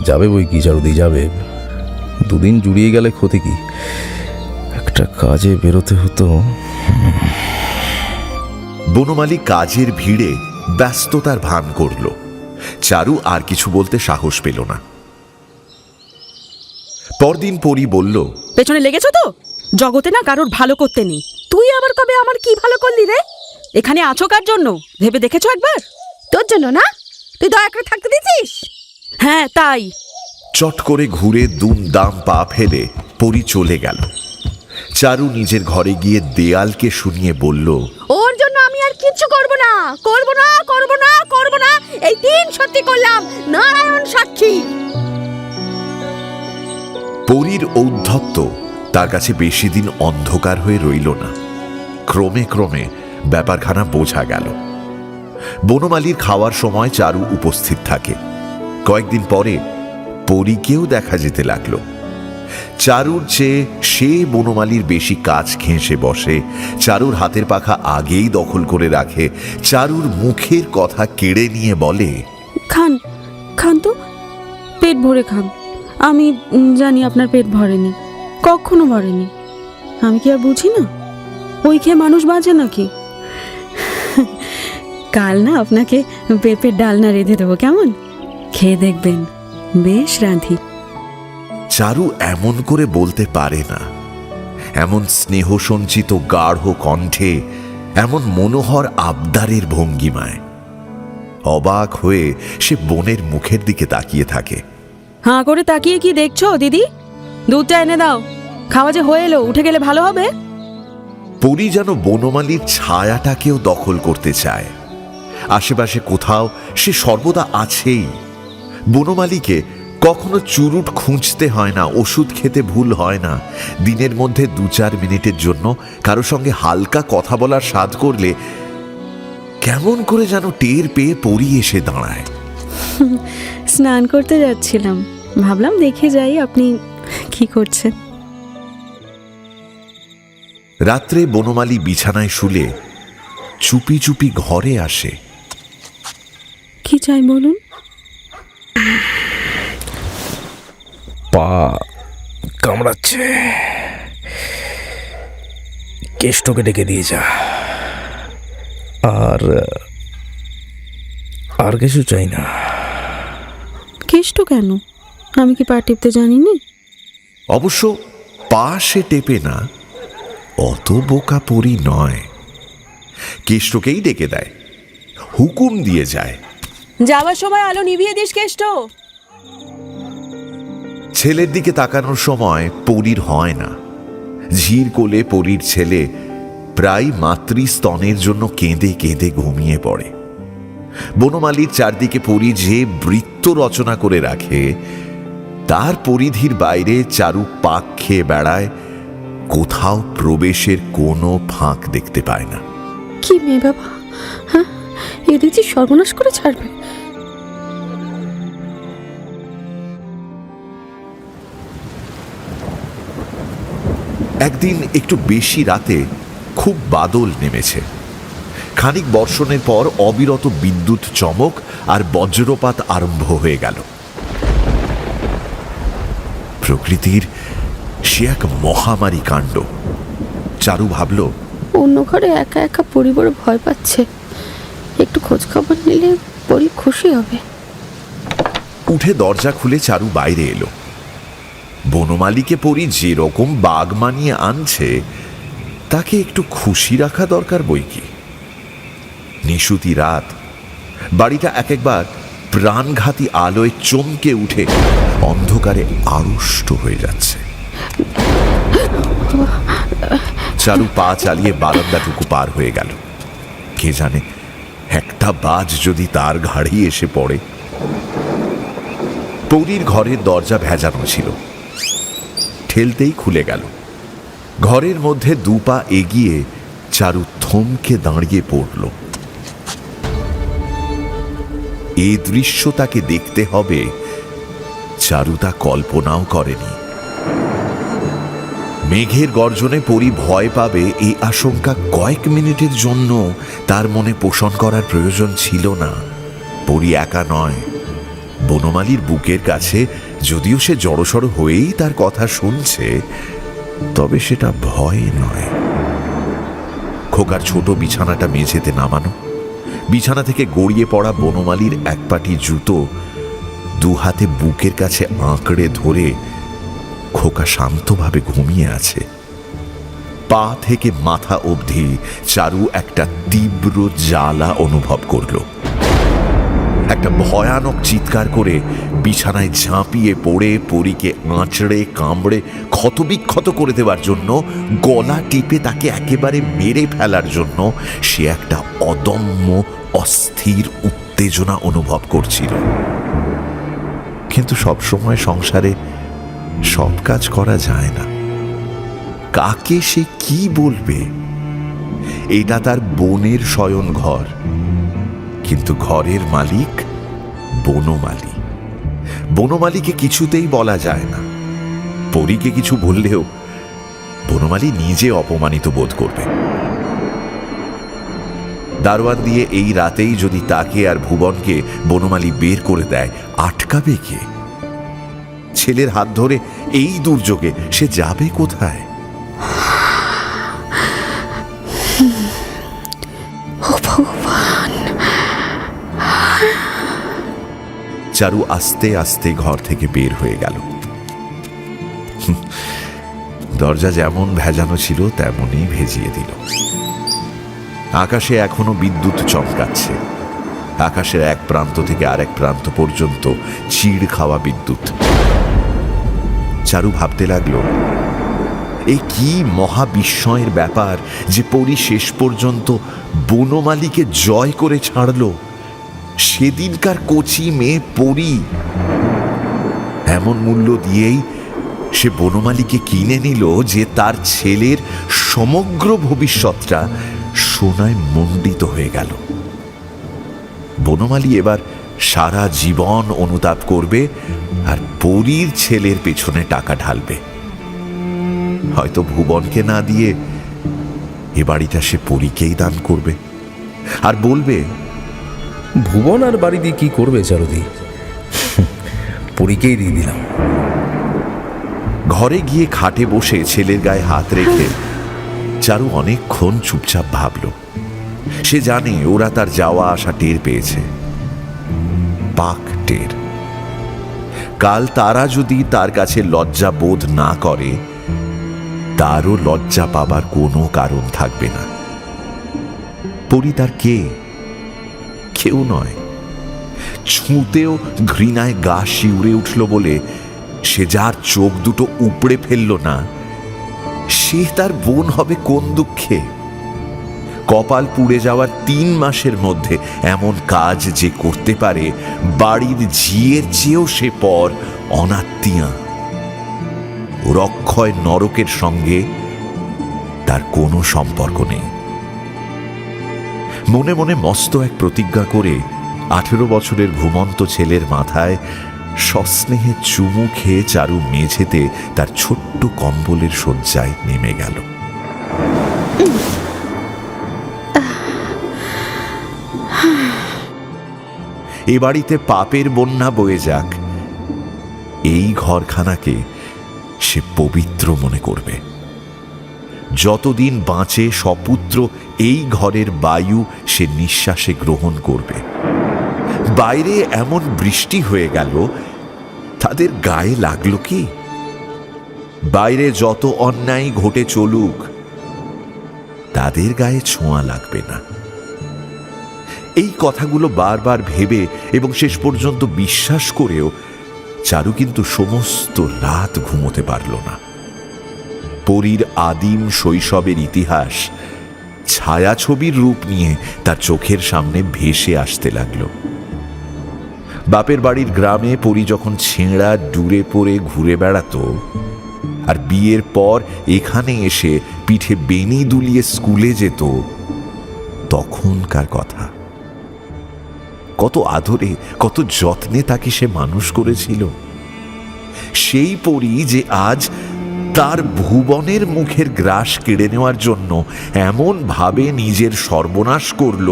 যাবে বই কি চারুদি, যাবে। 2 দিন জুড়িয়ে গেলে ক্ষতি কি? একটা কাজে বেরোতে হতো। বনমালী কাজের ভিড়ে ব্যস্ততার ভান করল। চারু আর কিছু বলতে সাহস পেল না। পরদিন পরী বলল, পেছনে লেগেছো তো? জগতে না কারোর ভালো করতে নেই। তুই আবার কবে আমার কি ভালো করলি রে? এখানে আছো কার জন্য ভেবে দেখেছো একবার? তোর জন্য না? তুই দয়া করে থাকতে দিছিস? হ্যাঁ তাই। চট করে ঘুরে দুমদাম পা ফেলে পরী চলে গেল। চারু নিজের ঘরে গিয়ে দেয়ালকে শুনিয়ে বলল, ওর জন্য আমি আর কিচ্ছু করব না, করব না, করব না, করব না। এই 3 সত্যি করলাম, নারায়ণ সাক্ষী। পরীর ঔদ্ধত্য তার কাছে বেশি দিন অন্ধকার হয়ে রইল না। ক্রমে ক্রমে ব্যাপারখানা বোঝা গেল। বনমালীর খাওয়ার সময় চারু উপস্থিত থাকে। কয়েকদিন পরে পরীকেও দেখা যেতে লাগলো। চারুর চেয়ে সে বনমালীর বেশি কাজ ঘেঁষে বসে, চারুর হাতের পাখা আগেই দখল করে রাখে, চারুর মুখের কথা কেড়ে নিয়ে বলে, খান খান তো, পেট ভরে খান। আমি জানি আপনার পেট ভরেনি, কখনো ভরেনি। আমি কি আর বুঝি না? ওই খেয়ে মানুষ বাঁচে নাকি? কাল না আপনাকে পেঁপের ডালনা রেঁধে দেবো, কেমন? খেয়ে দেখবেন, বেশ রাঁধি। চারু এমন করে বলতে পারে না। এমন স্নেহ সঞ্চিত গাঢ় কণ্ঠে, এমন মনোহর আবদারের ভঙ্গিমায়। অবাক হয়ে সে বোনের মুখের দিকে তাকিয়ে থাকে। হাঁ করে তাকিয়ে কি দেখছো দিদি? দুধটা এনে দাও, খাওয়া যে হয়ে এলো, উঠে গেলে ভালো হবে। পরী যেন বনমালীর ছায়াটাকেও দখল করতে চায়। আশেপাশে কোথাও সে সর্বদা আছেই। বনমালীকে কখনো চুরুট খুঁজতে হয় না, ওষুধ খেতে ভুল হয় না। দিনের মধ্যে 2-4 মিনিটের জন্য কারো সঙ্গে হালকা কথা বলার স্বাদ করলে কেমন করে যেন টের পেয়ে পরী এসে দাঁড়ায়। স্নান করতে যাচ্ছিলাম, ভাবলাম দেখে যাই আপনি কি করছেন। রাত্রে বনমালী বিছানায় শুলে চুপি চুপি ঘরে আসে। কি চাই বলুন? পা কামড়াচ্ছে, কেষ্টকে ডেকে দিয়ে যা। আর কিছু চাই না। কেষ্ট কেন? আমি কি পা টিপতে জানিনি? অবশ্য পা সে টেপে না, অত বোকা পরি নয়। কেষ্টকেই ডেকে দেয়, হুকুম দিয়ে যায়, যাওয়ার সময় আলো নিভিয়ে দিস কেষ্ট। ছেলের দিকে তাকানোর সময় পরীর হয় না। ঝির কোলে পরীর ছেলে প্রায় মাতৃস্তনের জন্য কেঁদে কেঁদে ঘুমিয়ে পড়ে। বনমালীর চারদিকে পরী যে বৃত্ত রচনা করে রাখে, তার পরিধির বাইরে চারু পাক খেয়ে বেড়ায়, কোথাও প্রবেশের কোনো ফাঁক দেখতে পায় না। কি মেয়ে বাবা, হ্যাঁ, এ দেখছি সর্বনাশ করে ছাড়বে। একদিন একটু বেশি রাতে খুব বাদল নেমেছে। খানিক বর্ষণের পর অবিরত বিদ্যুৎ চমক আর বজ্রপাত আরম্ভ হয়ে গেল। প্রকৃতির সে এক মহামারী কাণ্ড। চারু ভাবল, অন্য ঘরে একা একা পরিবার ভয় পাচ্ছে, একটু খোঁজ খবর নিলে পরি খুশি হবে। উঠে দরজা খুলে চারু বাইরে এলো। বনমালীকে পরি যে রকম বাগ মানিয়ে আনছে, তাকে একটু খুশি রাখা দরকার বই কি। নিশুতি রাত, বাড়িটা এক একবার প্রাণঘাতী আলোয় চমকে উঠে অন্ধকারে আড়ষ্ট হয়ে যাচ্ছে। চারু পা চালিয়ে বারান্দাটুকু পার হয়ে গেল। কে জানে একটা বাজ যদি তার ঘাড়েই এসে পড়ে। পরীর ঘরের দরজা ভেজানো ছিল, ঠেলতেই খুলে গেল। ঘরের মধ্যে দুপা এগিয়ে চারু থমকে দাঁড়িয়ে পড়ল। এ দৃশ্য তাকে দেখতে হবে, চারু তা কল্পনাও করেনি। মেঘের গর্জনে পরি ভয় পাবে এই আশঙ্কা কয়েক মিনিটের জন্য তার মনে পোষণ করার প্রয়োজন ছিল না। পরি একা নয়, বনমালীর বুকের কাছে যদিও সে জড়সড় হয়েই তার কথা শুনছে, তবে সেটা ভয় নয়। খোকার ছোট বিছানাটা মেঝেতে নামানো, বিছানা থেকে গড়িয়ে পড়া বনমালীর এক পাটি জুতো দু হাতে বুকের কাছে আঁকড়ে ধরে খোকা শান্তভাবে ঘুমিয়ে আছে। পা থেকে মাথা অবধি চারু একটা তীব্র জ্বালা অনুভব করল। একটা ভয়ানক চিৎকার করে বিছানায় ঝাঁপিয়ে পড়ে পরীকে আঁচড়ে কামড়ে ক্ষতবিক্ষত করে দেওয়ার জন্য, গলা টিপে তাকে একেবারে মেরে ফেলার জন্য সে একটা অদম্য অস্থির উত্তেজনা অনুভব করছিল। কিন্তু সবসময় সংসারে সব কাজ করা যায় না। কাকে সে কি বলবে? এটা তার বোনের শয়ন ঘর, কিন্তু ঘরের মালিক বনমালী। বনমালীকে কিছুতেই বলা যায় না। পরীকে কিছু বললেও বনমালী নিজে অপমানিত বোধ করবে। দারোয়ান দিয়ে এই রাতেই যদি তাকে আর ভুবনকে বনমালী বের করে দেয়, আটকাবে কে? ছেলের হাত ধরে এই দুর্যোগে সে যাবে কোথায়? চারু আস্তে আস্তে ঘর থেকে বের হয়ে গেল। দরজা যেমন ভেজানো ছিল তেমনই ভেজিয়ে দিল। আকাশে এখনো বিদ্যুৎ চমকাচ্ছে। আকাশের এক প্রান্ত থেকে আরেক প্রান্ত পর্যন্ত চিড় খাওয়া বিদ্যুৎ। চারু ভাবতে লাগলো, এই কি মহাবিস্ময়ের ব্যাপার যে পরী শেষ পর্যন্ত বনমালীকে জয় করে ছাড়ল। সেদিনকার কচি মেয়ে পরী এমন মূল্য দিয়েই সে বনমালীকে কিনে নিল যে তার ছেলের সমগ্র ভবিষ্যৎটা সোনায় মণ্ডিত হয়ে গেল। বনমালী এবার সারা জীবন অনুতাপ করবে আর পরীর ছেলের পেছনে টাকা ঢালবে। হয়তো ভুবনকে না দিয়ে এ বাড়িটা সে পরীকেই দান করবে আর বলবে, ভুবন আর বাড়ি দিয়ে কি করবে চারুদি, পরীকেই দিয়ে দিলাম। ঘরে গিয়ে খাটে বসে ছেলের গায়ে হাত রেখে চারু অনেকক্ষণ চুপচাপ ভাবল। সে জানে ওরা তার যাওয়া আসা টের পেয়েছে, পাক টের। কাল তারা যদি তার কাছে লজ্জা বোধ না করে, তারও লজ্জা পাবার কোনো কারণ থাকবে না। পরি তার কে? কেউ নয়। ছুঁতেও ঘৃণায় গা শিউরে উঠল বলে সে যার চোখ দুটো উপড়ে ফেলল না, সে তার বোন হবে কোন দুঃখে? কপাল পুড়ে যাওয়ার 3 মাসের মধ্যে এমন কাজ যে করতে পারে, বাড়ির ঝিয়ের চেয়েও সে পর অনাত্মীয়া। রক্ষয় নরকের সঙ্গে তার কোনো সম্পর্ক নেই। মনে মনে মস্ত এক প্রতিজ্ঞা করে 18 বছরের ঘুমন্ত ছেলের মাথায় সস্নেহে চুমু খেয়ে চারু মেঝেতে তার ছোট্ট কম্বলের শয্যায় নেমে গেল। এ বাড়িতে পাপের বন্যা বয়ে যাক, এই ঘরখানাকে সে পবিত্র মনে করবে। যতদিন বাঁচে সপুত্র এই ঘরের বায়ু সে নিঃশ্বাসে গ্রহণ করবে। বাইরে এমন বৃষ্টি হয়ে গেল, তাদের গায়ে লাগলো কি? বাইরে যত অন্যায় ঘটে চলুক, তাদের গায়ে ছোঁয়া লাগবে না। এই কথাগুলো বারবার ভেবে এবং শেষ পর্যন্ত বিশ্বাস করেও চারু কিন্তু সমস্ত রাত ঘুমোতে পারল না। পরীর আদিম শৈশবের ইতিহাস ছায়াছবির রূপ নিয়ে তার চোখের সামনে ভেসে আসতে লাগল। বাপের বাড়ির গ্রামে পরী যখন ছেঁড়া ডুরে পড়ে ঘুরে বেড়াতো, আর বিয়ের পর এখানে এসে পিঠে বেনি দুলিয়ে স্কুলে যেত, তখনকার কথা। কত আদরে কত যত্নে তাকে সে মানুষ করেছিল। সেই পরী যে আজ তার ভুবনের মুখের গ্রাস কেড়ে নেওয়ার জন্য এমন ভাবে নিজের সর্বনাশ করল,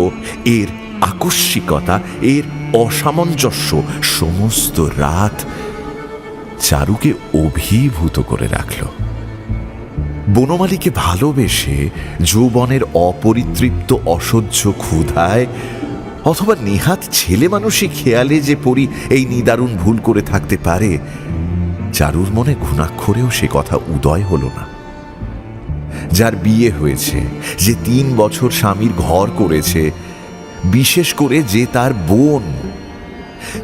এর আকস্মিকতা, এর অসামঞ্জস্য সমস্ত রাত চারুকে অভিভূত করে রাখল। বনমালীকে ভালোবেসে যৌবনের অপরিতৃপ্ত অসহ্য ক্ষুধায় অথবা নেহাত ছেলে মানুষই খেয়ালে যে পরী এই নিদারুণ ভুল করে থাকতে পারে, চারুর মনে ঘুণাক্ষরেও সে কথা উদয় হল না। যার বিয়ে হয়েছে, যে 3 বছর স্বামীর ঘর করেছে, বিশেষ করে যে তার বোন,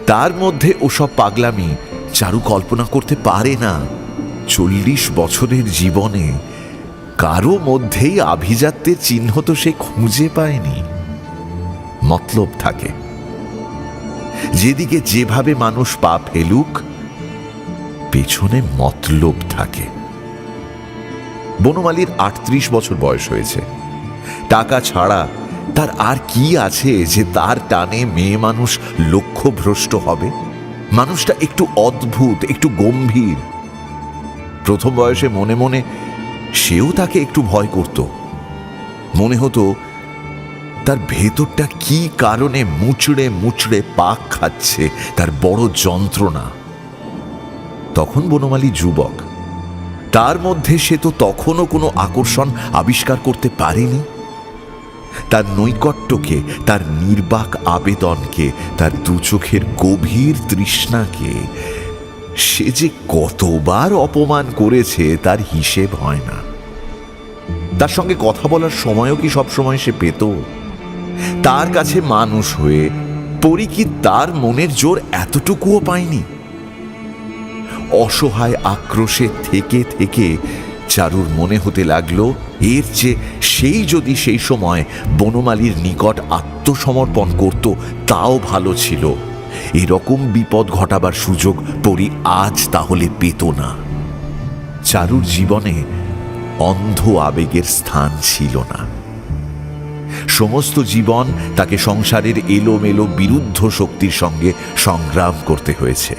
তার মধ্যে ওসব পাগলামি চারু কল্পনা করতে পারে না। 40 বছরের জীবনে কারো মধ্যেই আভিজাত্যের চিহ্ন তো সে খুঁজে পায়নি। মতলব থাকে, যেদিকে যেভাবে মানুষ পা ফেলুক, পেছনে মতলব থাকে। বনমালীর 38 বছর বয়স হয়েছে। টাকা ছাড়া তার আর কি আছে যে তার টানে মেয়ে মানুষ লক্ষ্যভ্রষ্ট হবে? মানুষটা একটু অদ্ভুত, একটু গম্ভীর। প্রথম বয়সে মনে মনে সেও তাকে একটু ভয় করত। মনে হতো তার ভেতরটা কি কারণে মুচড়ে মুচড়ে পাক খাচ্ছে, তার বড় যন্ত্রণা। তখন বনমালী যুবক, তার মধ্যে সে তো তখনও কোনো আকর্ষণ আবিষ্কার করতে পারেনি। তার নৈকট্যকে, তার নির্বাক আবেদনকে, তার দু চোখের গভীর তৃষ্ণাকে সে যে কতবার অপমান করেছে তার হিসেব হয় না। তার সঙ্গে কথা বলার সময়ও কি সবসময় সে পেত? তার কাছে মানুষ হয়ে পরী কি তার মনের জোর এতটুকুও পায়নি? অসহায় আক্রোশে থেকে থেকে চারুর মনে হতে লাগলো, এর চেয়ে সেই যদি সেই সময় বনমালীর নিকট আত্মসমর্পণ করত, তাও ভালো ছিল। এরকম বিপদ ঘটাবার সুযোগ পরী আজ তাহলে পেত না। চারুর জীবনে অন্ধ আবেগের স্থান ছিল না। সমস্ত জীবন তাকে সংসারের এলোমেলো বিরুদ্ধ শক্তির সঙ্গে সংগ্রাম করতে হয়েছে।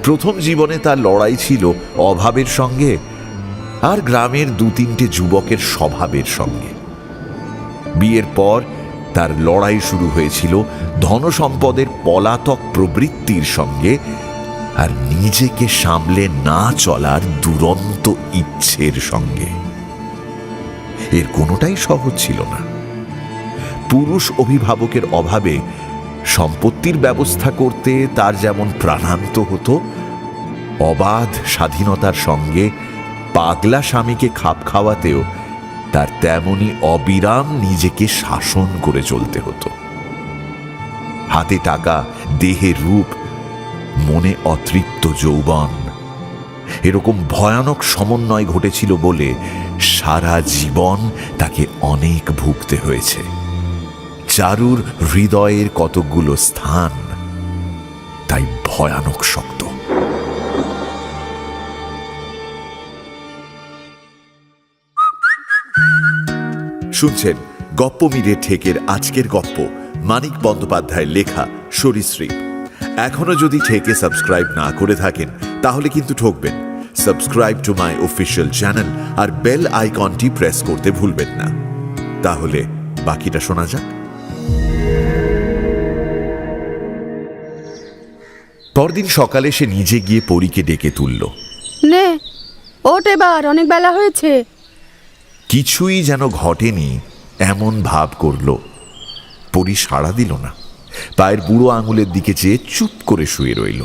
প্রথম জীবনে তার লড়াই ছিল অভাবের সঙ্গে আর গ্রামের 2-3টে যুবকের স্বভাবের সঙ্গে। বিয়ের পর তার লড়াই শুরু হয়েছিল ধনসম্পদের পলাতক প্রবৃত্তির সঙ্গে আর নিজেকে সামলে না চলার দুরন্ত ইচ্ছের সঙ্গে। এর কোনোটাই সহজ ছিল না। পুরুষ অভিভাবকের অভাবে সম্পত্তির ব্যবস্থা করতে তার যেমন প্রাণান্ত হতো, অবাধ স্বাধীনতার সঙ্গে পাগলা স্বামীকে খাপ খাওয়াতেও তার তেমনি অবিরাম নিজেকে শাসন করে চলতে হতো। হাতে টাকা, দেহে রূপ, মনে অতৃপ্ত যৌবন, এরকম ভয়ানক সমন্বয় ঘটেছিল বলে সারা জীবন তাকে অনেক ভুগতে হয়েছে। চারুর হৃদয়ের কতকগুলো স্থান তাই ভয়ানক শক্ত। শুনছেন গপ্পমীরে ঠেকের আজকের গপ্প, মানিক বন্দ্যোপাধ্যায়ের লেখা সরীসৃপ। এখনো যদি ঠেকে সাবস্ক্রাইব না করে থাকেন তাহলে কিন্তু ঠকবেন। Subscribe to my official channel আর বেল আইকনটি প্রেস করতে ভুলবেন না। তাহলে বাকিটা শোনা যাক। পরদিন সকালে সে নিজে গিয়ে পরীকে ডেকে তুলল। নে ওঠ, এবার অনেক বেলা হয়েছে। কিছুই যেন ঘটেনি এমন ভাব করল। পরী সাড়া দিল না, পায়ের বুড়ো আঙুলের দিকে চেয়ে চুপ করে শুয়ে রইল।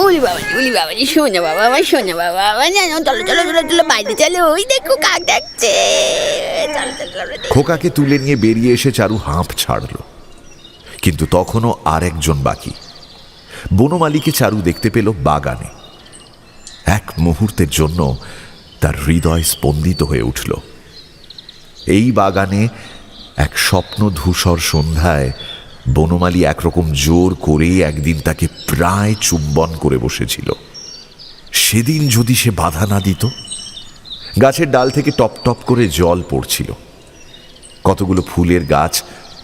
উলি বাবাজি, শোনো বাবা, আমার শোনো বাবা, আমার জানো, চলো চলো চলো চলো বাইরে চলো, ওই দেখো কাক ডাকছে, চলো চলো চলো। খোকাকে তুলে নিয়ে বেরিয়ে এসে চারু হাঁপ ছাড়ল, কিন্তু তখনও আর একজন বাকি। বনমালীকে চারু দেখতে পেল বাগানে। এক মুহূর্তের জন্য তার হৃদয় স্পন্দিত হয়ে উঠল। এই বাগানে এক স্বপ্ন ধূসর সন্ধ্যায় বনমালী একরকম জোর করে একদিন তাকে প্রায় চুম্বন করে বসেছিল। সেদিন যদি সে বাধা না দিত। গাছের ডাল থেকে টপ টপ করে জল পড়ছিল। কতগুলো ফুলের গাছ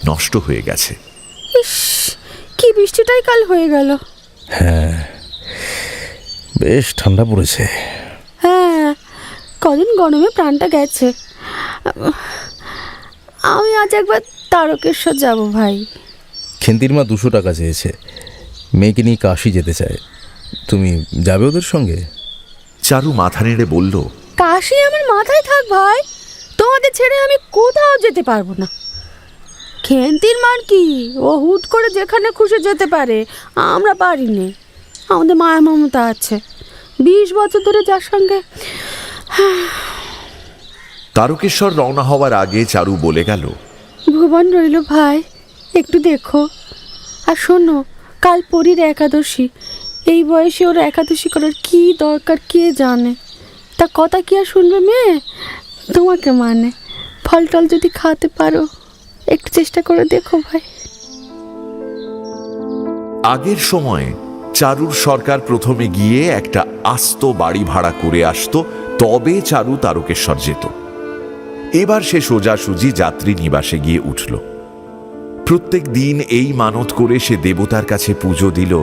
নষ্ট হয়ে গেছে। ইস, কি বৃষ্টিটাই কাল হয়ে গেল। হ্যাঁ, বেশ ঠান্ডা পড়েছে। হ্যাঁ, কদিন গরমে প্রাণটা গেছে। আমি আজ একবার তারকেশ্বর যাব ভাই। খেন্তির মা 200 টাকা চেয়েছে, মেয়েকে নিয়ে কাশি যেতে চায়। তুমি যাবে ওদের সঙ্গে? চারু মাথা নেড়ে বলল, কাশি আমার মাথায় থাক ভাই, তোমাদের ছেড়ে আমি কোথাও যেতে পারবো না। খেন্তির মান কি, ও হুট করে যেখানে খুশি যেতে পারে, আমরা পারি নে। আমাদের মায়া মমতা আছে, 20 বছর ধরে যার সঙ্গে। তারকেশ্বর রওনা হওয়ার আগে চারু বলে গেল, ভুবন রইল ভাই, একটু দেখো। আর শোনো, কাল পরীর একাদশী। এই বয়সে ওর একাদশী করার কি দরকার কে জানে। তা কথা কি আর শুনবে মেয়ে, তোমাকে মানে। ফল টল যদি খাওয়াতে পারো, একটু চেষ্টা করে দেখো ভাই। আগের সময়ে চারুর সরকার প্রথমে গিয়ে একটা আস্ত বাড়ি ভাড়া করে আসতো, তবে চারু তারকেশ্বর যেত। এবার সে সোজাসুজি যাত্রী নিবাসে গিয়ে উঠল। প্রত্যেক দিন এই মানত করে সে দেবতার কাছে পুজো দিল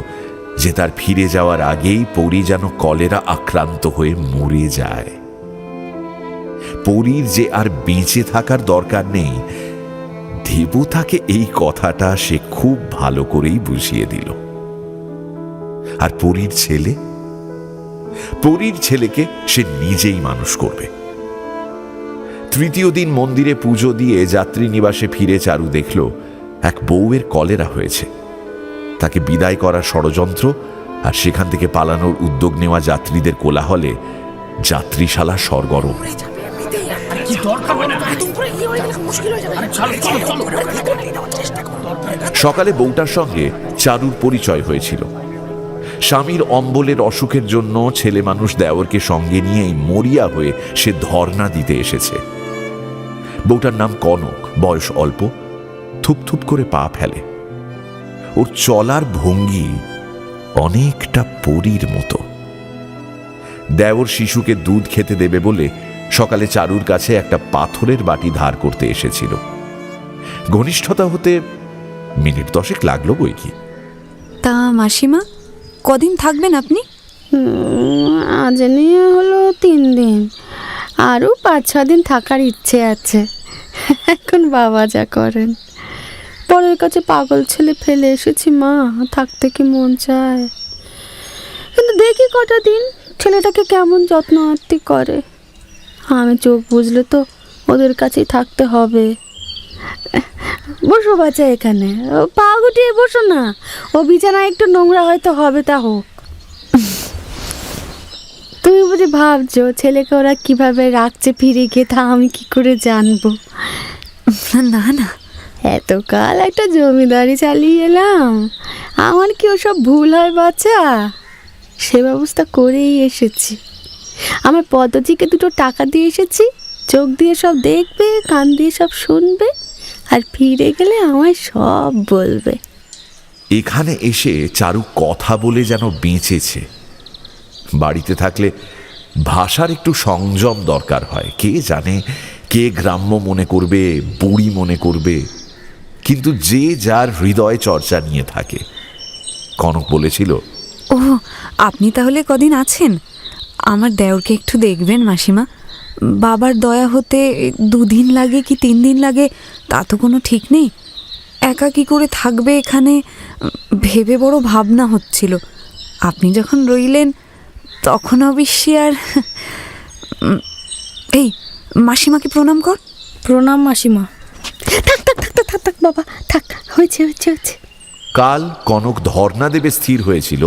যে তার ফিরে যাওয়ার আগেই পরী যেন কলেরা আক্রান্ত হয়ে মরে যায়। পরীর যে আর বেঁচে থাকার দরকার নেই, দেবতাকে এই কথাটা সে খুব ভালো করেই বুঝিয়ে দিল। আর পরীর ছেলেকে সে নিজেই মানুষ করবে। তৃতীয় দিন মন্দিরে পুজো দিয়ে যাত্রী নিবাসে ফিরে চারু দেখল এক বউয়ের কলেরা হয়েছে। তাকে বিদায় করার ষড়যন্ত্র আর সেখান থেকে পালানোর উদ্যোগ নেওয়া যাত্রীদের কোলাহলে যাত্রীশালা সরগরম। সকালে বউটার সঙ্গে চারুর পরিচয় হয়েছিল। স্বামীর অম্বলের অসুখের জন্য ছেলে মানুষ দেওরকে সঙ্গে নিয়েই মরিয়া হয়ে সে ধর্ণা দিতে এসেছে। বউটার নাম কনক, বয়স অল্প, থুপথুপ করে পা ফেলে। ওর চলার ভঙ্গি অনেকটা পরীর মতো। দেওর শিশুকে দুধ খেতে দেবে বলে সকালে চারুর কাছে একটা পাথরের বাটি ধার করতে এসেছিল। ঘনিষ্ঠতা হতে মিনিট 10 লাগলো বই কি। তা মাসিমা, কদিন থাকবেন আপনি? আজ নিয়ে হলো 3 দিন, আরও 5-6 দিন থাকার ইচ্ছে আছে। এখন বাবা যা করেন। পরের কাছে পাগল ছেলে ফেলে এসেছি মা, থাকতে কি মন চায়। কিন্তু দেখি কটা দিন ছেলেটাকে কেমন যত্ন আত্তি করে। আমি চোখ বুঝলে তো ওদের কাছেই থাকতে হবে। বসো বাচ্চা এখানে, ও পা গুটিয়ে বসো না। ও বিছানা একটু নোংরা হয়তো হবে, তা হোক। তুমি বুঝি ভাবছো ছেলেকে ওরা কিভাবে রাখছে ফিরে গিয়ে, তা আমি কি করে জানবো? না না, এতকাল একটা জমিদারি চালিয়ে এলাম, আমার কি ওসব ভুল হয় বাচ্চা? সে ব্যবস্থা করেই এসেছি। আমার পদ্ধতিকে দুটো টাকা দিয়ে এসেছি, চোখ দিয়ে সব দেখবে, কান দিয়ে সব শুনবে, আর ফিরে গেলে আমায় সব বলবে। এখানে এসে চারু কথা বলে যেন বেঁচেছে। বাড়িতে থাকলে ভাষার একটু সংযম দরকার হয়। কে জানে কে গ্রাম্য মনে করবে, বুড়ি মনে করবে, কিন্তু যে যার হৃদয় চর্চা নিয়ে থাকে। কনক বলেছিল, ও আপনি তাহলে কদিন আছেন? আমার দেওরকে একটু দেখবেন মাসিমা। বাবার দয়া হতে 2 দিন লাগে কি 3 দিন লাগে তা তো কোনো ঠিক নেই। একা কি করে থাকবে এখানে ভেবে বড় ভাবনা হচ্ছিল। আপনি যখন রইলেন তখন অবশ্যই আর এই মাসিমাকে প্রণাম কর। প্রণাম মাসিমা। থাক থাক থাক থাক থাক বাবা, থাক, হয়েছে হয়েছে হয়েছে। কাল কনক ধর্ণা দেবে স্থির হয়েছিল,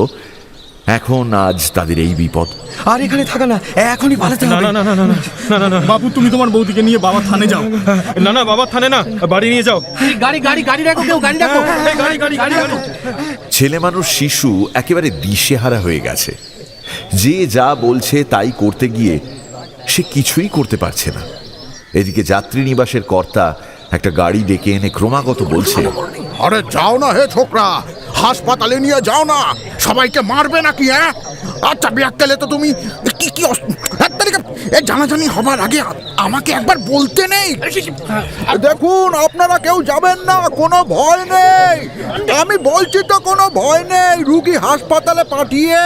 এখন আজ তাদের এই বিপদ। আর এখানে থাকা না, এখনই পালাতে হবে। না না না না না না না না বাবু তুমি তোমার বৌদিকে নিয়ে বাবা থানে যাও। না না বাবা থানে না, বাড়ি নিয়ে যাও। গাড়ি গাড়ি গাড়ি রাখো, কেউ গাড়ি রাখো। গাড়ি গাড়ি গাড়ি গাড়ি। ছেলে মানুষ শিশু একেবারে দিশেহারা হয়ে গেছে। যে যা বলছে তাই করতে গিয়ে সে কিছুই করতে পারছে না। এদিকে যাত্রী নিবাসের কর্তা একটা গাড়ি ডেকে এনে ক্রমাগত বলছে, আরে যাও না হে ছোকরা, হাসপাতালে নিয়ে যাও না, সবাইকে মারবে নাকি? হ্যাঁ আচ্ছা বিয়াক্কেলে তো তুমি কি কি জানাজানি হবার আগে আমাকে একবার বলতে নেই? দেখুন আপনারা কেউ যাবেন না, কোনো ভয় নেই, আমি বলছি তো কোনো ভয় নেই। রুগী হাসপাতালে পাঠিয়ে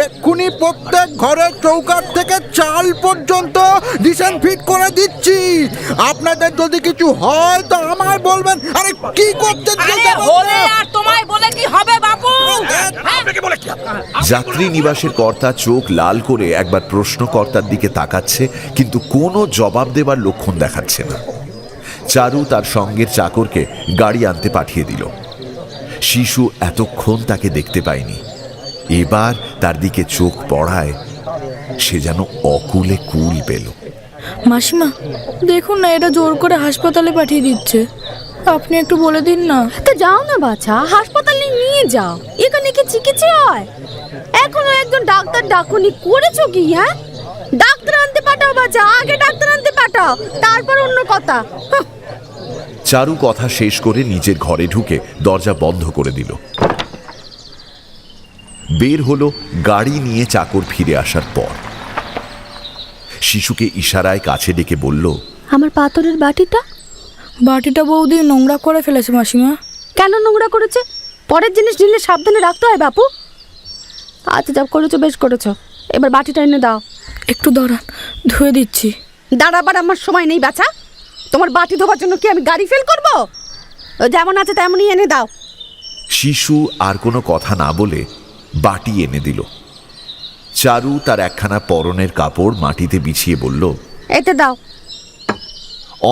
এক্ষুনি প্রত্যেক ঘরের চৌকাঠ থেকে চাল পর্যন্ত ডিসইনফেক্ট করে দিচ্ছি। আপনাদের যদি কিছু হয় তো আমায় বলবেন। আরে কি করতে আর তোমায় বলে কি হবে বাবু? যাত্রী নিবাসের কর্তা চোখ লাল করে একবার প্রশ্নকর্তার দিকে তাকাচ্ছে, কিন্তু কোনো জবাব দেবার লক্ষণ দেখাচ্ছে না। চারু তার সঙ্গের চাকরকে গাড়ি আনতে পাঠিয়ে দিল। শিশু এতক্ষণ তাকে দেখতে পায়নি, এবার তার দিকে চোখ পড়ায় সে যেন অকুলে কুল পেল। মাসিমা দেখুন না, এটা জোর করে হাসপাতালে পাঠিয়ে দিচ্ছে, আপনি একটু বলে দিন না। তা যাও না বাছা, হাসপাতালে নিয়ে যাও, এখানে কি চিকিৎসা হয়? এখনো একজন ডাক্তার ডাকুনি, করেছো কি? হ্যাঁ ডাক্তার আনতে পাঠাও বাছা, আগে ডাক্তার আনতে পাঠাও, তারপর অন্য কথা। চারু কথা শেষ করে নিজের ঘরে ঢুকে দরজা বন্ধ করে দিল। বের হলো গাড়ি নিয়ে চাকর ফিরে আসার পর। শিশুকে ইশারায় কাছে ডেকে বলল, আমার পাথরের বাটিটা? বাটিটা বৌদি নোংরা করে ফেলেছে মাসিমা। কেন নোংরা করেছে? পরের জিনিস নিলে সাবধানে রাখতে হয় বাপু। আচ্ছা যা করেছো বেশ করেছো, এবার বাটিটা এনে দাও। একটু দাঁড়ান, ধুয়ে দিচ্ছি। দাঁড়াবার আমার সময় নেই বাছা, তোমার বাটি ধোবার জন্য কি আমি গাড়ি ফেল করবো? যেমন আছে তেমনই এনে দাও। শিশু আর কোনো কথা না বলে বাটি এনে দিল। চারু তার একখানা পরনের কাপড় মাটিতে বিছিয়ে বলল, এতে দাও।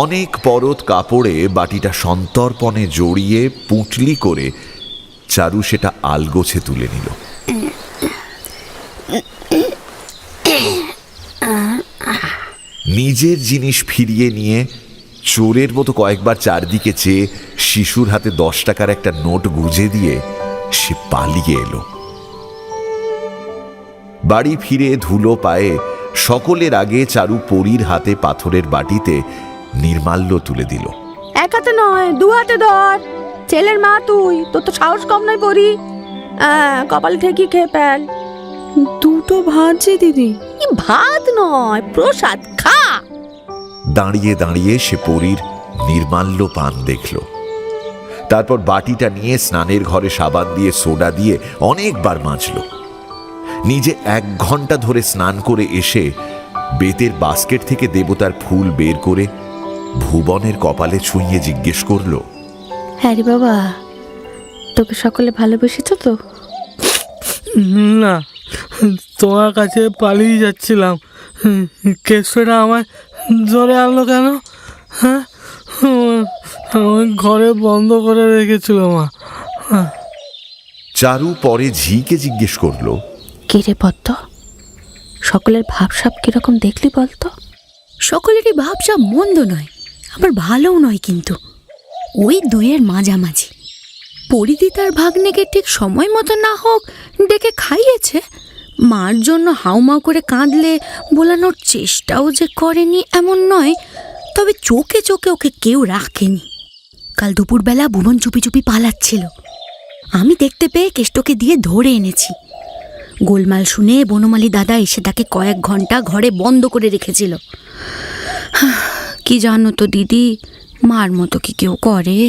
অনেক পরত কাপড়ে বাটিটা সন্তর্পণে জড়িয়ে পুঁটলি করে চারু সেটা আলগোছে তুলে নিল। নিজের জিনিস ফিরিয়ে নিয়ে চোরের মতো কয়েকবার চারদিকে চেয়ে শিশুর হাতে 10 টাকার একটা নোট গুঁজে দিয়ে সে পালিয়ে এলো। বাড়ি ফিরে ধুলো পায়ে সকলের আগে চারু পরীর হাতে পাথরের বাটিতে নির্মাল্য তুলে দিল। এক হাতে নয়, 2 হাতে ধর। ছেলের মা তুই, তোর তো সাহস কম নয় পরি। কপালে ঠেকি খেয়ে ফেল। 2টো ভাত যে দিদি। কি ভাত নয়, প্রসাদ, খা। দাঁড়িয়ে দাঁড়িয়ে সে পরীর নির্মাল্য পান দেখল। তারপর বাটিটা নিয়ে স্নানের ঘরে সাবান দিয়ে সোডা দিয়ে অনেকবার মাজল। নিজে 1 ঘন্টা ধরে স্নান করে এসে বেতের বাস্কেট থেকে দেবতার ফুল বের করে ভুবনের কপালে ছুঁয়ে জিজ্ঞেস করল, হ্যাঁ রে বাবা, তোকে সকলে ভালোবেসেছো তো? না, তোমার কাছে পালিয়ে যাচ্ছিলাম, কেসটা আমায় ধরে আনলো কেন? হ্যাঁ আমার ঘরে বন্ধ করে রেখেছিল মা। চারু পরে ঝিকে জিজ্ঞেস করলো, কে রে পদ্ম, সকলের ভাবসাব কিরকম দেখলি বলতো? সকলেরই ভাবসাব মন্দ নয়, আবার ভালোও নয়, কিন্তু ওই দুইয়ের মাঝামাঝি। পরিধি তার ভাগ্নেকে ঠিক সময় মতো না হোক ডেকে খাইয়েছে, মার জন্য হাউমাউ করে কাঁদলে বোলানোর চেষ্টাও যে করেনি এমন নয়, তবে চোখে চোখে ওকে কেউ রাখেনি। কাল দুপুরবেলা ভুবন চুপি চুপি পালাচ্ছিল, আমি দেখতে পেয়ে কেষ্টকে দিয়ে ধরে এনেছি। গোলমাল শুনে বনমালী দাদা এসে তাকে কয়েক ঘন্টা ঘরে বন্ধ করে রেখেছিল। কি জানো তো দিদি, মার মতো কি কেউ করে?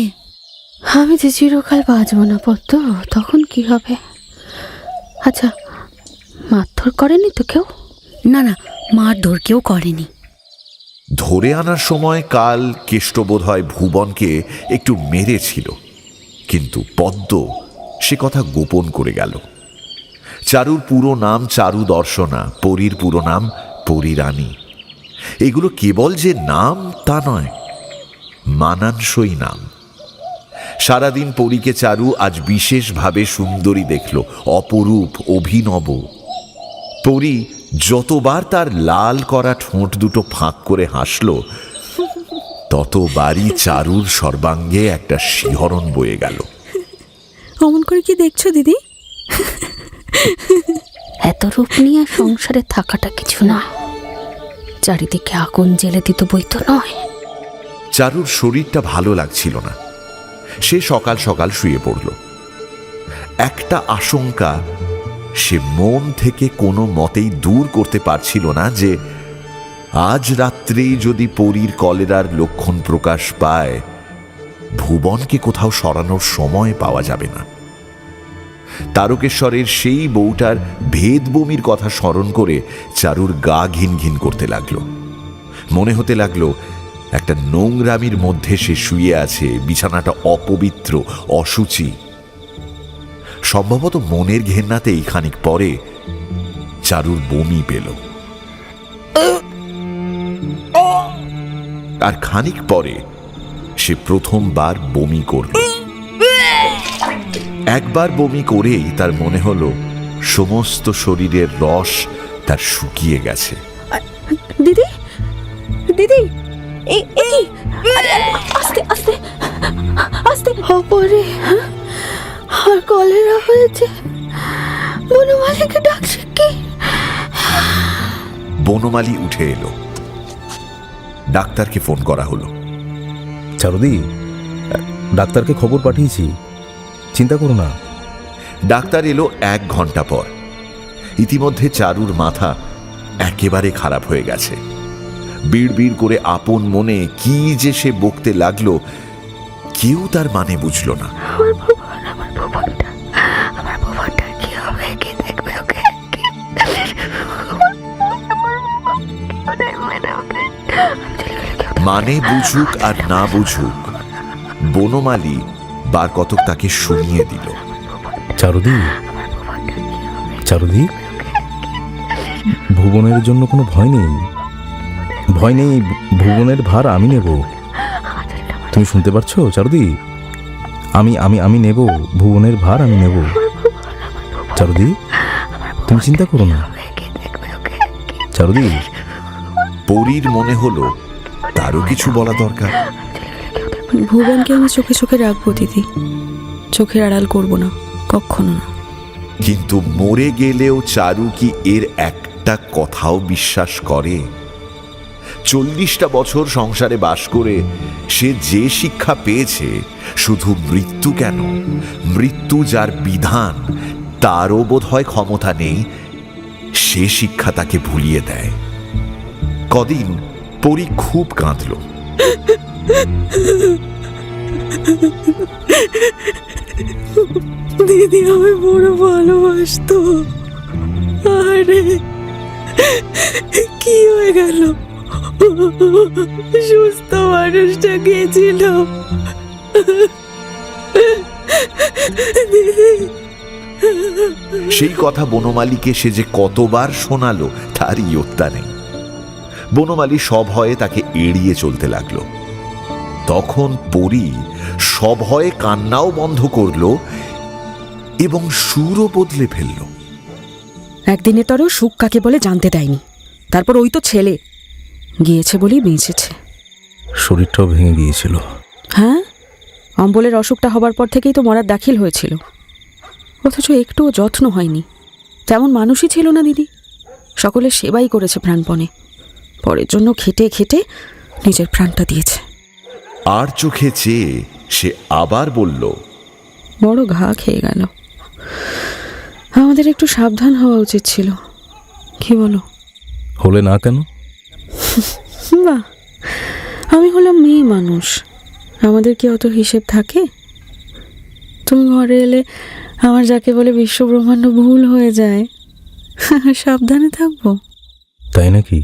আমি যে চিরকাল বাঁচব না পদ্ম, তখন কি হবে? আচ্ছা, মারধর করেনি তো কেউ? না না, মারধর কেউ করেনি। ধরে আনার সময় কাল কেষ্ট বোধ হয় ভুবনকে একটু মেরেছিল, কিন্তু পদ্ম সে কথা গোপন করে গেল। চারুর পুরো নাম চারু দর্শনা, পরীর পুরো নাম পরীরানী। এগুলো কেবল যে নাম তা নয়, মানানসই নাম। সারাদিন পরীকে চারু আজ বিশেষভাবে সুন্দরী দেখল, অপরূপ, অভিনব। পরী যতবার তার লাল করা ঠোঁট দুটো ফাঁক করে হাসল, ততবারই চারুর সর্বাঙ্গে একটা শিহরণ বয়ে গেল। অমন করে কি দেখছো দিদি? এত রূপ নিয়ে সংসারে থাকাটা কিছু না, চারিদিকে আগুন জ্বেলে দিত বই তো নয়। চারুর শরীরটা ভালো লাগছিল না, সে সকাল সকাল শুয়ে পড়ল। একটা আশঙ্কা সে মন থেকে কোনো মতেই দূর করতে পারছিল না যে আজ রাত্রেই যদি পরীর কলেরার লক্ষণ প্রকাশ পায়, ভুবনকে কোথাও সরানোর সময় পাওয়া যাবে না। তারকেশ্বরের সেই বউটার ভেদ বমির কথা স্মরণ করে চারুর গা ঘিন ঘিন করতে লাগলো। মনে হতে লাগলো একটা নোংরামির মধ্যে সে শুয়ে আছে, বিছানাটা অপবিত্র, অসুচি। সম্ভবত মনের ঘেন্নাতেই খানিক পরে চারুর বমি পেল, আর খানিক পরে সে প্রথমবার বমি করল। একবার বমি করেই তার মনে হলো সমস্ত শরীরের রস তার শুকিয়ে গেছে। দিদি, দিদি, আস্তে আস্তে আস্তে। ওপরে আর কলেরা হয়েছে, বনমালীকে ডাকছে কি? বনমালী উঠে এলো, ডাক্তারকে ফোন করা হলো। চারুদি, ডাক্তারকে খবর পাঠিয়েছি, চিন্তা করো না। ডাক্তার এলো 1 ঘন্টা পর। ইতিমধ্যে চারুর মাথা একেবারে খারাপ হয়ে গেছে। বিড়বিড় করে আপন মনে কি যে সে বকতে লাগলো, কেউ তার মানে বুঝল না। আমার ভুবনটা কি হবে? কে দেখবে ওকে? মানে বুঝুক আর না বুঝুক, বনমালী বার কতক তাকে শুনিয়ে দিল। চারুদি, চারুদি, ভুবনের জন্য কোনো ভয় নেই, ভয় নেই, ভুবনের ভার আমি নেব। তুমি শুনতে পারছো চারুদি? আমি আমি আমি নেব, ভুবনের ভার আমি নেব। চারুদি, তুমি চিন্তা করো না। চারুদি। পরীর মনে হলো তারও কিছু বলা দরকার। ভুবনকে আমি চোখে চোখে রাখবো দিদি, চোখের আড়াল করবো না, কখনো না। কিন্তু মরে গেলেও চারু কি এর একটা কথাও বিশ্বাস করে? 40টা বছর সংসারে বাস করে সে যে শিক্ষা পেয়েছে, শুধু মৃত্যু কেন, মৃত্যু যার বিধান তারও বোধ হয় ক্ষমতা নেই সে শিক্ষা তাকে ভুলিয়ে দেয়। কদিন পরী খুব কাঁদল। দিদি আমায় বড় ভালোবাসতো, আরে কি হয়ে গেল? সুস্থ মানুষটা গেছিল। সেই কথা বনমালীকে সে যে কতবার শোনালো তারই ইয়ত্তা নেই। বনমালী সব ভয়ে তাকে এড়িয়ে চলতে লাগলো। তখন পরী সভয়ে কান্নাও বন্ধ করল এবং সুরও বদলে ফেলল। একদিনের তরেও সুখ কাকে বলে জানতে দেয়নি। তারপর ওই তো ছেলে গিয়েছে বলেই বেঁচেছে। শরীরটাও ভেঙে গিয়েছিল। হ্যাঁ, অম্বলের অসুখটা হবার পর থেকেই তো মরার দাখিল হয়েছিল, অথচ একটুও যত্ন হয়নি। তেমন মানুষই ছিল না দিদি। সকলের সেবাই করেছে প্রাণপণে, পরের জন্য খেটে খেটে নিজের প্রাণটা দিয়েছে। আর চোখে চেয়ে সে আবার বলল, বড় ঘা খেয়ে গেল। আমাদের একটু সাবধান হওয়া উচিত ছিল, কি বলো? হলে না কেন? বাহ, আমি হলাম মেয়ে মানুষ, আমাদের কি অত হিসেব থাকে? তুমি ঘরে এলে আমার যাকে বলে বিশ্বব্রহ্মাণ্ড ভুল হয়ে যায়, সাবধানে থাকবো। তাই নাকি?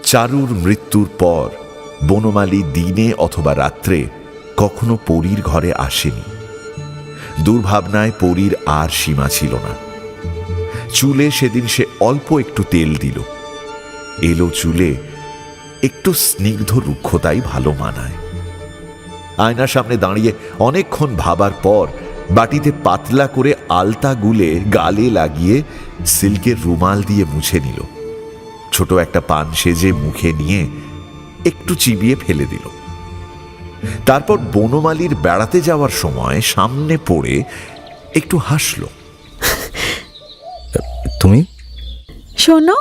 চারুর মৃত্যুর পর বনমালী দিনে অথবা রাত্রে কখনো পরীর ঘরে আসেনি। দুর্ভাবনায় পরীর আর সীমা ছিল না। চুলে সেদিন সে অল্প একটু তেল দিল। এলো চুলে একটু স্নিগ্ধ রুক্ষতাই ভালো মানায়। আয়নার সামনে দাঁড়িয়ে অনেকক্ষণ ভাবার পর বাটিতে পাতলা করে আলতা গুলে গালে লাগিয়ে সিল্কের রুমাল দিয়ে মুছে নিল। ছোট একটা পান সেজে মুখে নিয়ে একটু চিবিয়ে ফেলে দিল। তারপর বনমালীর বেড়াতে যাওয়ার সময় সামনে পড়ে একটু হাসল। তুমি শোনো,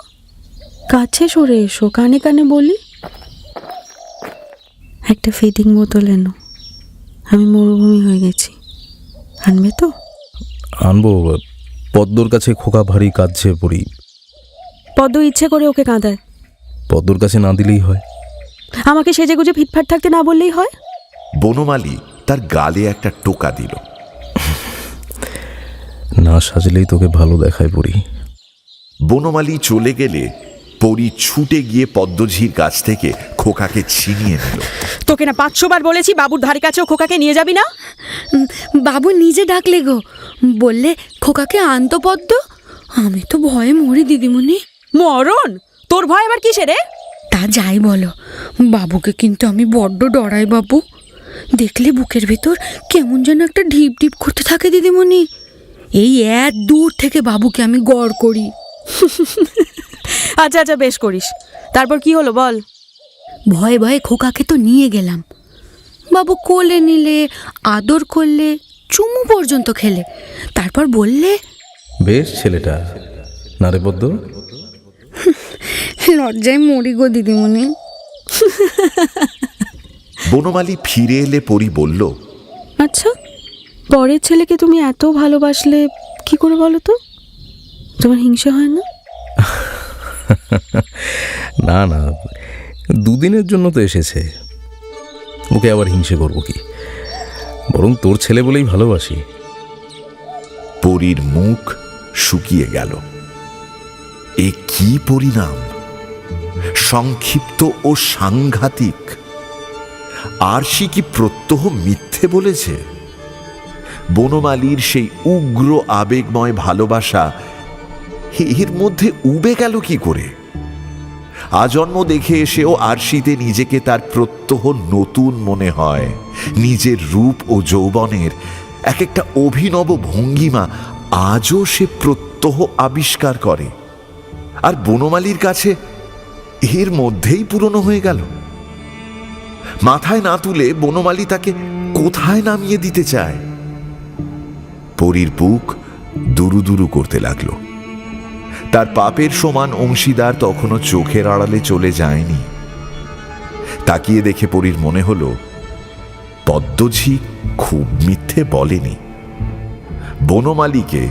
কাছে সরে এসো, কানে কানে বলি। একটা ফিডিং বোতল এনো, আমি মরুভূমি হয়ে গেছি, আনবে তো? আনবো। পদ্মর কাছে খোকা ভারী কাঁদছে পড়ি। পদ্ম ইচ্ছে করে ওকে কাঁদায়। পদ্মর কাছে না দিলেই হয়। আমাকে সেজে গুজে ফিটফাট থাকতে না বললেই হয়। বনমালী তার গালে একটা টোকা দিল। না সাজলেই তোকে ভালো দেখায় পড়ি। বনমালী চলে গেলে পরী ছুটে গিয়ে পদ্মঝির কাছ থেকে খোকাকে ছিনিয়ে নিল। তোকে না 500 বার বলেছি বাবুর ধারে কাছেও খোকাকে নিয়ে যাবি না। বাবু নিজে ডাকলে গো, বললে খোকাকে আনতো পদ্ম। আমি তো ভয়ে মরি দিদিমণি। মরণ? তোর ভয় আবার কিসে রে? তা যাই বলো, বাবুকে কিন্তু আমি বড্ড ডরাই বাবু। দেখলে বুকের ভেতর কেমন যেন একটা ঢিপ ঢিপ করতে থাকে দিদিমণি। এই এত দূর থেকে বাবুকে আমি গড় করি। আচ্ছা আচ্ছা, বেশ করিস। তারপর কি হলো বল? ভয়ে ভয়ে খোকাকে তো নিয়ে গেলাম। বাবু কোলে নিলে, আদর করলে, চুমু পর্যন্ত খেলে। তারপর বললে, বেশ ছেলেটা না রে পদ্ম? লজ্জায় মরি গো দিদিমণি। বনমালী ফিরে এলে পরী বলল, আচ্ছা, পরের ছেলেকে তুমি এত ভালোবাসলে কি করে বলো তো? তোমার হিংসা হয় না? না না, দুদিনের জন্য তো এসেছে, ওকে আবার হিংসে করবো কি? বরং তোর ছেলে বলেই ভালোবাসি। পরীর মুখ শুকিয়ে গেল। এ কি পরিণাম! সংক্ষিপ্ত ও সাংঘাতিক। আরশি কি প্রত্যহ মিথ্যে বলেছে? বনমালীর সেই উগ্র আবেগময় ভালোবাসা এর মধ্যে উবে গেল কি করে? আজন্ম দেখে এসেও আরশিতে নিজেকে তার প্রত্যহ নতুন মনে হয়। নিজের রূপ ও যৌবনের এক একটা অভিনব ভঙ্গিমা আজও সে প্রত্যহ আবিষ্কার করে। আর বনমালীর কাছে এর মধ্যেই পুরনো হয়ে গেল। মাথায় না তুলে বনমালী তাকে কোথায় নামিয়ে দিতে চায়? পরীর বুক দুরু দুরু করতে লাগলো। তার পাপের সমান অংশীদার তখনও চোখের আড়ালে চলে যায়নি। তাকিয়ে দেখে পরীর মনে হলো পদ্মঝি খুব মিথ্যে বলেনি। বনমালীকে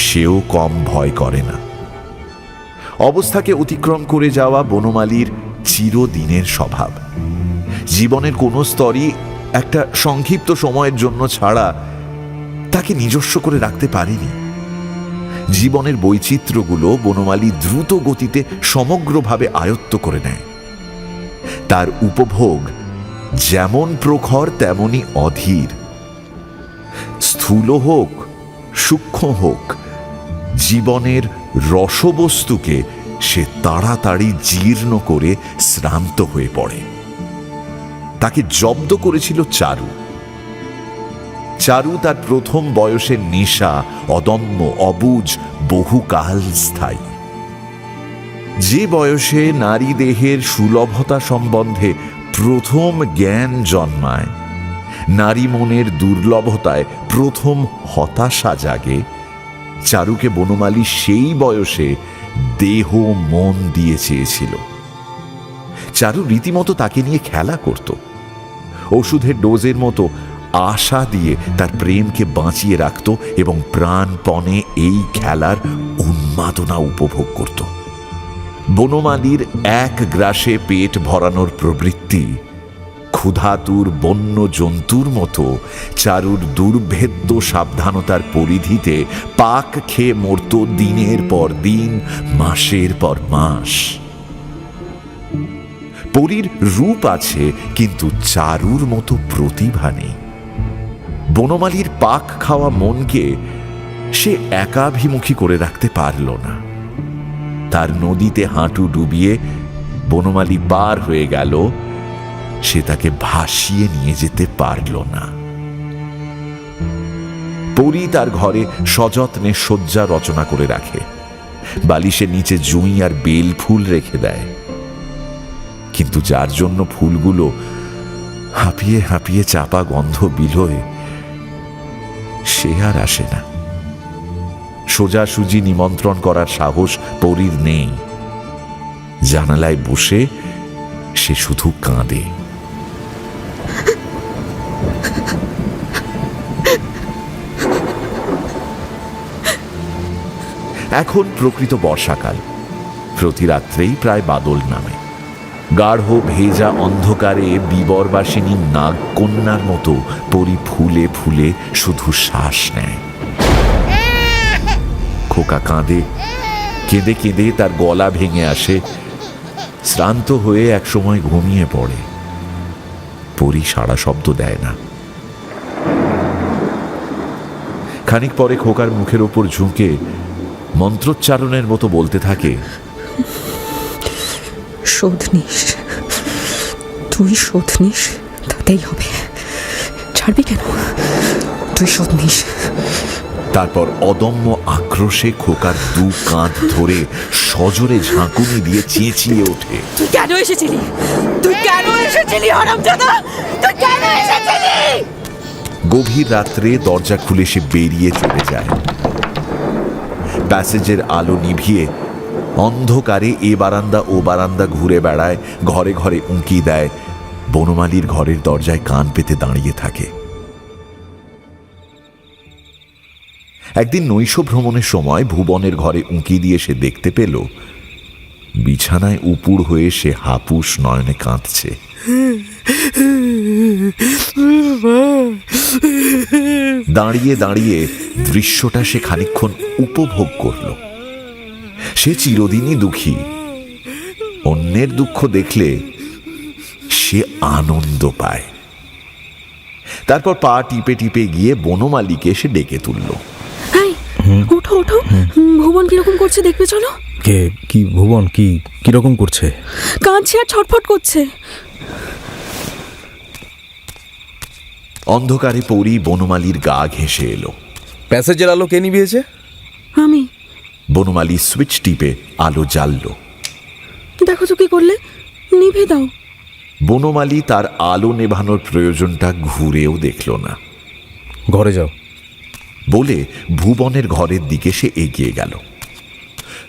সেও কম ভয় করে না। অবস্থাকে অতিক্রম করে যাওয়া বনমালীর চিরদিনের স্বভাব। জীবনের কোনো স্তরই একটা সংক্ষিপ্ত সময়ের জন্য ছাড়া তাকে নিজস্ব করে রাখতে পারেনি। জীবনের বৈচিত্র্যগুলো বনমালী দ্রুত গতিতে সমগ্রভাবে আয়ত্ত করে নেয়। তার উপভোগ যেমন প্রখর তেমনি অধীর। স্থূল হোক সূক্ষ্ম হোক, জীবনের রসবস্তুকে সে তাড়াতাড়ি জীর্ণ করে শ্রান্ত হয়ে পড়ে। তাকে জব্দ করেছিল চারু। চারু তার প্রথম বয়সের নেশা অদম্য, অবুঝ, বহুকাল স্থায়ী। যে বয়সে নারী দেহের সুলভতা সম্বন্ধে প্রথম জ্ঞান জন্মায়, নারী মনের দুর্লভতায় প্রথম হতাশা জাগে, চারুকে বনমালী সেই বয়সে দেহ মন দিয়ে চেয়েছিল। চারু রীতিমতো তাকে নিয়ে খেলা করত। ওষুধের ডোজের মতো আশা দিয়ে তার প্রেমকে বাঁচিয়ে রাখত এবং প্রাণপণে এই খেলার উন্মাদনা উপভোগ করত। বনমালীর এক গ্রাসে পেট ভরানোর প্রবৃত্তি ক্ষুধাতুর বন্য জন্তুর মতো চারুর দুর্ভেদ্য সাবধানতার পরিধিতে পাক খেয়ে মরত দিনের পর দিন, মাসের পর মাস। পরীর রূপ আছে, কিন্তু চারুর মতো প্রতিভা নেই। বনমালীর পাক খাওয়া মনকে সে একাভিমুখী করে রাখতে পারল না। তার নদীতে হাঁটু ডুবিয়ে বনমালী পার হয়ে গেল, সে তাকে ভাসিয়ে নিয়ে যেতে পারল না। পরী তার ঘরে সযত্নে শয্যা রচনা করে রাখে, বালিশের নিচে জুঁই আর বেল ফুল রেখে দেয়। কিন্তু যার জন্য ফুলগুলো হাঁপিয়ে হাঁপিয়ে চাপা গন্ধ বিলোয়, সে আর আসে না। সোজাসুজি নিমন্ত্রণ করার সাহস পরীর নেই। জানালায় বসে সে শুধু কাঁদে। এখন প্রকৃত বর্ষাকাল। প্রতি রাত্রেই প্রায় বাদল নামে। গাঢ় ভেজা অন্ধকারে বিবরবাসিনী নাগকন্যার মতো পরী ফুলে ফুলে শুধু শ্বাস নেয়। খোকা কাঁদে, কেঁদে কেঁদে তার গলা ভেঙে আসে। শ্রান্ত হয়ে একসময় ঘুমিয়ে পড়ে। পরী সাড়া শব্দ দেয় না। খানিক পরে খোকার মুখের ওপর ঝুঁকে মন্ত্রোচ্চারণের মতো বলতে থাকে, শোধ নিস, তুই শোধ নিস, তাতেই হবে। ছাড়বি কেন? তুই শোধ নিস। তারপর অদম্য আক্রোশে খোকার দু কাঁধ ধরে সজোরে ঝাঁকুনি দিয়ে চেঁচিয়ে ওঠে, তুই কেন এসেছিলি? তুই কেন এসেছিলি হারামজাদা? তুই কেন এসেছিলি? গভীর রাত্রে দরজা খুলে সে বেরিয়ে চলে যায়। প্যাসেজের আলো নিভিয়ে অন্ধকারে এ বারান্দা ও বারান্দা ঘুরে বেড়ায়, ঘরে ঘরে উঁকি দেয়, বনমালীর ঘরের দরজায় কান পেতে দাঁড়িয়ে থাকে। একদিন নৈশ ভ্রমণের সময় ভুবনের ঘরে উঁকি দিয়ে সে দেখতে পেল বিছানায় উপুড় হয়ে সে হাপুস নয়নে কাঁদছে। দাঁড়িয়ে দাঁড়িয়ে দৃশ্যটা সে খানিকক্ষণ উপভোগ করল। সে চিরদিনই দুঃখী। অন্যের দুঃখ দেখলে সে আনন্দ পায়। তারপর পা টিপে টিপে গিয়ে বনমালীকে সে ডেকে তুলল। ওঠো ওঠো, ভুবন কিরকম করছে দেখবে চলো। কে? কি ভুবন? কি কিরকম করছে? কাঁদছে আর ছটফট করছে। অন্ধকারে পরী বনমালীর গা ঘেঁষে এলো। প্যাসেজের আলো কে নিভিয়েছে? আমি। বনমালী সুইচ টিপে আলো জ্বালল। দেখো তো কি করলে, নিভে দাও। বনমালী তার আলো নেভানোর প্রয়োজনটা ঘুরেও দেখল না। ঘরে যাও বলে ভুবনের ঘরের দিকে সে এগিয়ে গেল।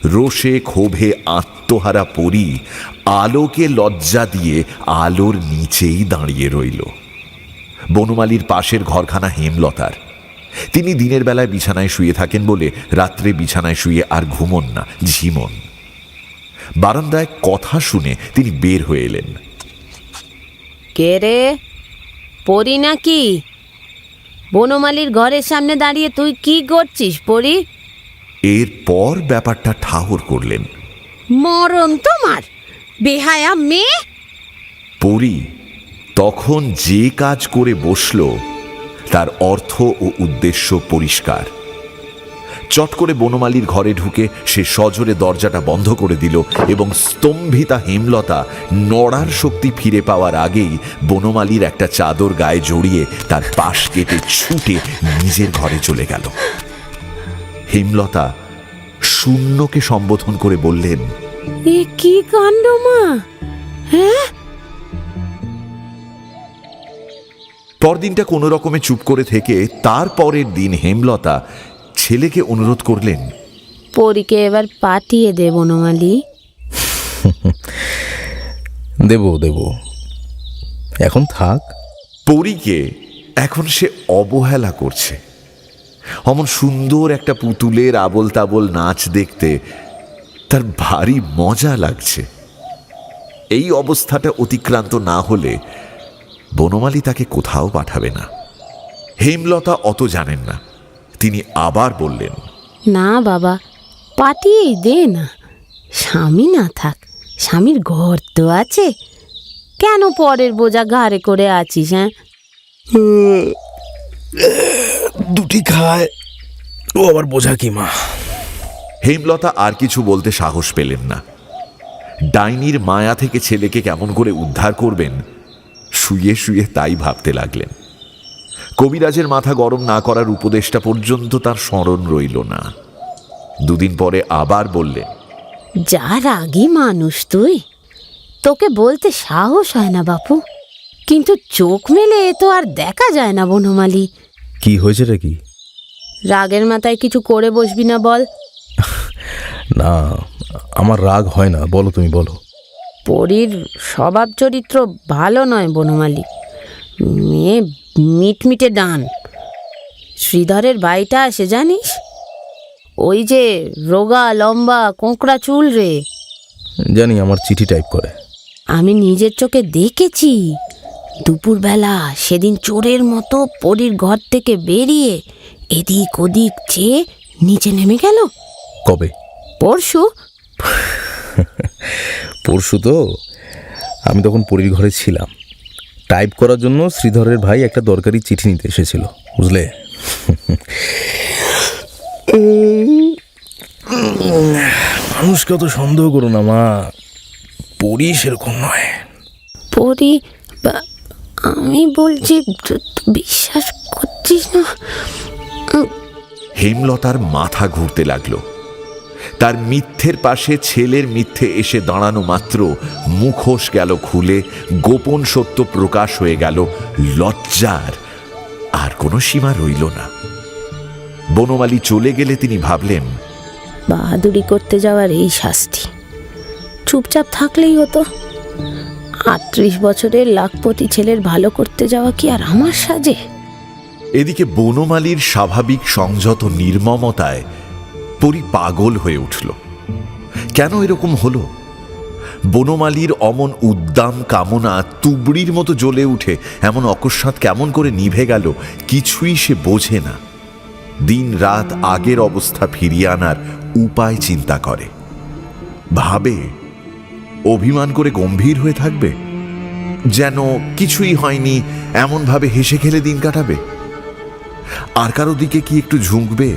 রোষে ক্ষোভে আত্মহারা পরী আলোকে লজ্জা দিয়ে আলোর নিচেই দাঁড়িয়ে রইল। বনমালীর পাশের ঘরখানা হেমলতার। তিনি দিনের বেলায় বিছানায় শুয়ে থাকেন বলে রাত্রে বিছানায় শুয়ে আর ঘুমন না, ঝিমন। বারান্দায় কথা শুনে তিনি বের হয়ে এলেন। কে রে? পরি নাকি? বনমালীর ঘরের সামনে দাঁড়িয়ে তুই কি করছিস পরি? এরপর ব্যাপারটা ঠাহর করলেন। মরণ তোমার, বেহায়া মেয়ে! পরী তখন যে কাজ করে বসল তার অর্থ ও উদ্দেশ্য পরিষ্কার। চট করে বনমালীর ঘরে ঢুকে সে সজোরে দরজাটা বন্ধ করে দিল এবং স্তম্ভিতা হেমলতা নড়ার শক্তি ফিরে পাওয়ার আগেই বনমালীর একটা চাদর গায়ে জড়িয়ে তার পাশ কেটে ছুটে নিজের ঘরে চলে গেল। হেমলতা শূন্যকে সম্বোধন করে বললেন, এ কি কাণ্ড মা! হ্যাঁ, পরদিনটা কোনো রকমে চুপ করে থেকে তারপরের দিন হেমলতা ছেলেকে অনুরোধ করলেন, পরীকে এবার পাঠিয়ে দে বনমালী। দেব এখন থাক। পরীকে এখন সে অবহেলা করছে। অমন সুন্দর একটা পুতুলের আবোল তাবোল নাচ দেখতে তার ভারী মজা লাগছে। এই অবস্থাটা অতিক্রান্ত না হলে বনমালী তাকে কোথাও পাঠাবে না। হেমলতা অত জানেন না। তিনি আবার বললেন, না বাবা, পাঠিয়েই দে না। স্বামী না থাক, স্বামীর ঘর তো আছে, কেন পরের বোঝা ঘাড়ে করে আছিস? হ্যাঁ, দুটি খায় ও আবার বোঝা কি মা। হেমলতা আর কিছু বলতে সাহস পেলেন না। ডাইনির মায়া থেকে ছেলেকে কেমন করে উদ্ধার করবেন শুয়ে শুয়ে তাই ভাবতে লাগলেন। কবিরাজের মাথা গরম না করার উপদেশটা পর্যন্ত তার স্মরণ রইল না। দুদিন পরে আবার বললেন, যা রাগী মানুষ তুই, তোকে বলতে সাহস হয় না বাপু, কিন্তু চোখ মেলে এ তো আর দেখা যায় না বনমালী। কি হয়েছে রে? কি রাগের মাথায় কিছু করে বসবি না বল। না, আমার রাগ হয় না, বলো তুমি বলো। পরীর স্বভাব চরিত্র ভালো নয় বনমালী, মেয়ে মিটমিটে ডান। শ্রীধরের ভাইটা আসে জানিস, ওই যে রোগা লম্বা কোঁকড়া চুল রে। জানি, আমার চিঠি টাইপ করে। আমি নিজের চোখে দেখেছি। দুপুরবেলা সেদিন চোরের মতো পরীর ঘর থেকে বেরিয়ে এদিক ওদিক চেয়ে নিচে নেমে গেল। কবে? পরশু। পরশু তো আমি তখন পরীর ঘরে ছিলাম। টাইপ করার জন্য শ্রীধরের ভাই একটা দরকারি চিঠি নিতে এসেছিল, বুঝলে। মানুষকে অত সন্দেহ করো না মা, পরী সেরকম নয়। পরী, আমি বলছি বিশ্বাস করছিস না? হেমলতার মাথা ঘুরতে লাগলো। তার মিথ্যের পাশে ছেলের মিথ্যে এসে দাঁড়ানো মাত্র মুখোশ গেল খুলে, গোপন সত্য প্রকাশ হয়ে গেল। লজ্জার আর কোনো সীমা রইল না। বনমালী চলে গেলে তিনি ভাবলেন, বাহাদুরি করতে যাওয়ার এই শাস্তি। চুপচাপ থাকলেই হতো। 38 বছরের লাখপতি ছেলের ভালো করতে যাওয়া কি আর আমার সাজে? এদিকে বনমালীর স্বাভাবিক সংযত নির্মমতায় পরী পাগল হয়ে উঠল। কেন এরকম হলো? বনমালীর অমন উদ্দাম কামনা তুবড়ির মতো জ্বলে উঠে এমন অকস্মাৎ কেমন করে নিভে গেল কিছুই সে বোঝে না। দিন রাত আগের অবস্থা ফিরিয়ে আনার উপায় চিন্তা করে, ভাবে অভিমান করে গম্ভীর হয়ে থাকবে, যেন কিছুই হয়নি এমনভাবে হেসে খেলে দিন কাটাবে। আর কারো দিকে কি একটু ঝুঁকবে?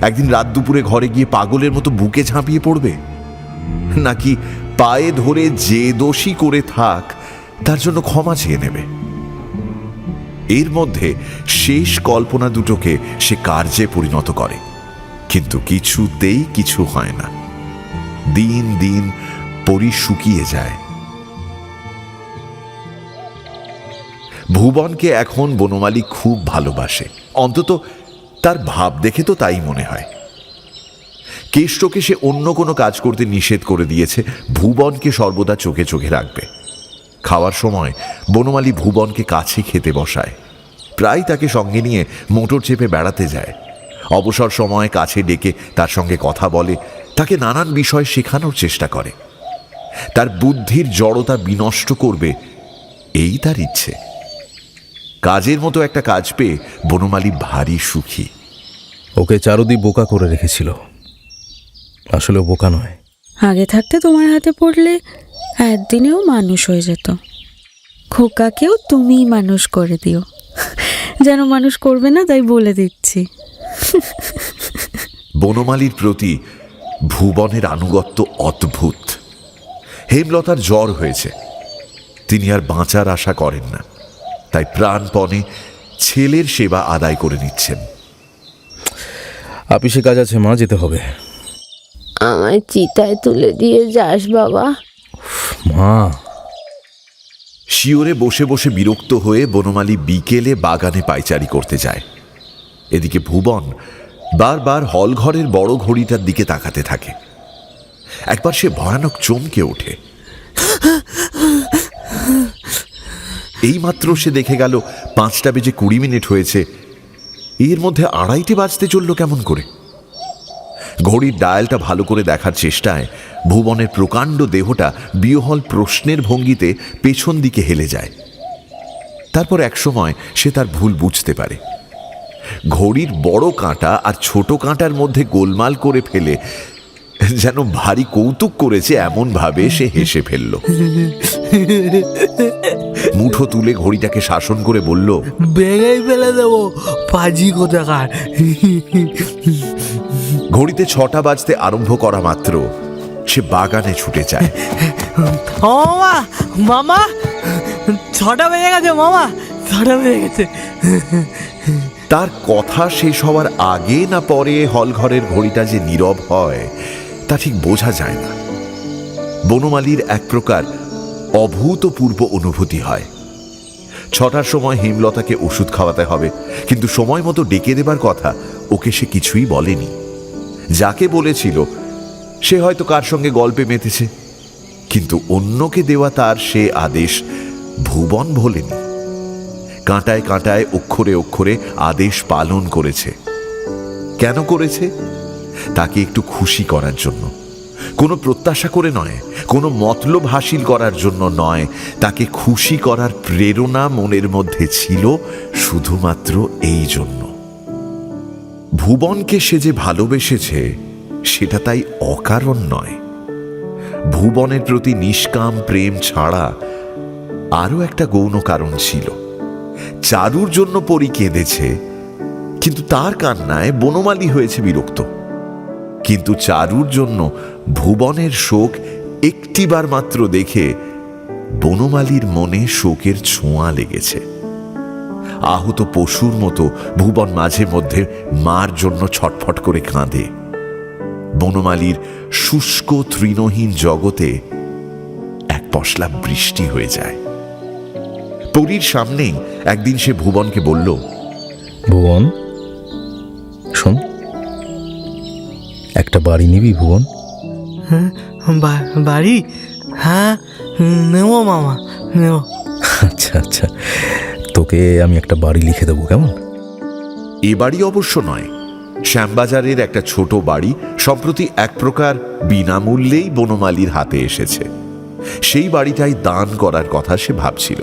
একদিন রাত দুপুরে ঘরে গিয়ে পাগলের মতো বুকে ঝাঁপিয়ে পড়বে, নাকি পায়ে ধরে যে দোষী করে থাক তার জন্য ক্ষমা চেয়ে নেবে? এর মধ্যে শেষ কল্পনা দুটোকে সে কার্যে পরিণত করে, কিন্তু কিছুতেই কিছু হয় না। দিন দিন পরী শুকিয়ে যায়। ভুবনকে এখন বনমালী খুব ভালোবাসে, অন্তত তার ভাব দেখে তো তাই মনে হয়। কেষ্টকে সে অন্য কোনো কাজ করতে নিষেধ করে দিয়েছে, ভুবনকে সর্বদা চোখে চোখে রাখবে। খাওয়ার সময় বনমালী ভুবনকে কাছে খেতে বসায়, প্রায় তাকে সঙ্গে নিয়ে মোটর চেপে বেড়াতে যায়। অবসর সময় কাছে ডেকে তার সঙ্গে কথা বলে, তাকে নানান বিষয় শেখানোর চেষ্টা করে। তার বুদ্ধির জড়তা বিনষ্ট করবে এই তার ইচ্ছে। কাজের মতো একটা কাজ পেয়ে বনমালী ভারী সুখী। ওকে চারুদি বোকা করে রেখেছিল, আসলে বোকা নয়। আগে থাকতে তোমার হাতে পড়লে একদিনেও মানুষ হয়ে যেত। খোকাকেও তুমিই মানুষ করে দিও, যেন মানুষ করবে না তাই বলে দিচ্ছি। বনমালীর প্রতি ভুবনের আনুগত্য অদ্ভুত। হেমলতার জ্বর হয়েছে, তিনি আর বাঁচার আশা করেন না, তাই প্রাণপণে ছেলের সেবা আদায় করে নিচ্ছেন। আপিসে কাজ আছে মা, যেতে হবে। আমায় চিতায় তুলে দিয়ে যাস বাবা। মা, শিওরে বসে বসে বিরক্ত হয়ে বনমালী বিকেলে বাগানে পায়চারি করতে যায়। এদিকে ভুবন বারবার হলঘরের বড় ঘড়িটার দিকে তাকাতে থাকে। একবার সে ভয়ানক চমকে ওঠে। এইমাত্র সে দেখে গেল 5:20 হয়েছে, এর মধ্যে 2:30 বাজতে চলল কেমন করে? ঘড়ির ডায়ালটা ভালো করে দেখার চেষ্টায় ভুবনের প্রকাণ্ড দেহটা বিহ্বল প্রশ্নের ভঙ্গিতে পেছন দিকে হেলে যায়। তারপর একসময় সে তার ভুল বুঝতে পারে। ঘড়ির বড় কাঁটা আর ছোট কাঁটার মধ্যে গোলমাল করে ফেলে যেন ভারী কৌতুক করেছে এমন ভাবে সে হেসে ফেলল। মুঠো তুলে ঘড়িটাকে শাসন করে বলল, ভেঙেই ফেলে দেবো পাজি কোথাকার। ঘড়িতে 6টা বাজতে আরম্ভ করা মাত্র সে বাগানে ছুটে যায়। ও মামা, মামা 6টা বেজে গেছে, মামা 6টা বেজে গেছে। তার কথা শেষ হওয়ার আগে না পরে হলঘরের ঘড়িটা যে নীরব হয় তা ঠিক বোঝা যায় না। বনমালীর এক প্রকার অভূতপূর্ব অনুভূতি হয়। 6টার সময় হেমলতাকে ওষুধ খাওয়াতে হবে, কিন্তু সময় মতো ডেকে দেবার কথা ওকে সে কিছুই বলেনি। যাকে বলেছিল সে হয়তো কার সঙ্গে গল্পে মেতেছে, কিন্তু অন্যকে দেওয়া তার সে আদেশ ভুবন ভোলেনি। কাঁটায় কাঁটায় অক্ষরে অক্ষরে আদেশ পালন করেছে। কেন করেছে? তাকে একটু খুশি করার জন্য, কোনো প্রত্যাশা করে নয়, কোনো মতলব হাসিল করার জন্য নয়। তাকে খুশি করার প্রেরণা মনের মধ্যে ছিল শুধুমাত্র এই জন্য। ভুবনকে সে যে ভালোবেসেছে সেটা তাই অকারণ নয়। ভুবনের প্রতি নিষ্কাম প্রেম ছাড়া আরও একটা গৌণ কারণ ছিল। চারুর জন্য পরী কেঁদেছে, কিন্তু তার কান্নায় বনমালী হয়েছে বিরক্ত। কিন্তু চারুর জন্য ভুবনের শোক একটিবার মাত্র দেখে বনমালীর মনে শোকের ছোঁয়া লেগেছে। আহত পশুর মতো ভুবন মাঝে মধ্যে মার জন্য ছটফট করে কাঁদে। বনমালীর শুষ্ক তৃণহীন জগতে এক পশলা বৃষ্টি হয়ে যায়। পরীর সামনেই একদিন সে ভুবনকে বলল, ভুবন শোন, একটা বাড়ি নিবি ভুবন? বাড়ি? হ্যাঁ নেব মামা, নেব। আচ্ছা আচ্ছা, তোকে আমি একটা বাড়ি লিখে দেবো, কেমন? এ বাড়ি অবশ্য নয়, শ্যামবাজারের একটা ছোট বাড়ি সম্প্রতি এক প্রকার বিনামূল্যেই বনমালীর হাতে এসেছে। সেই বাড়িটাই দান করার কথা সে ভাবছিল।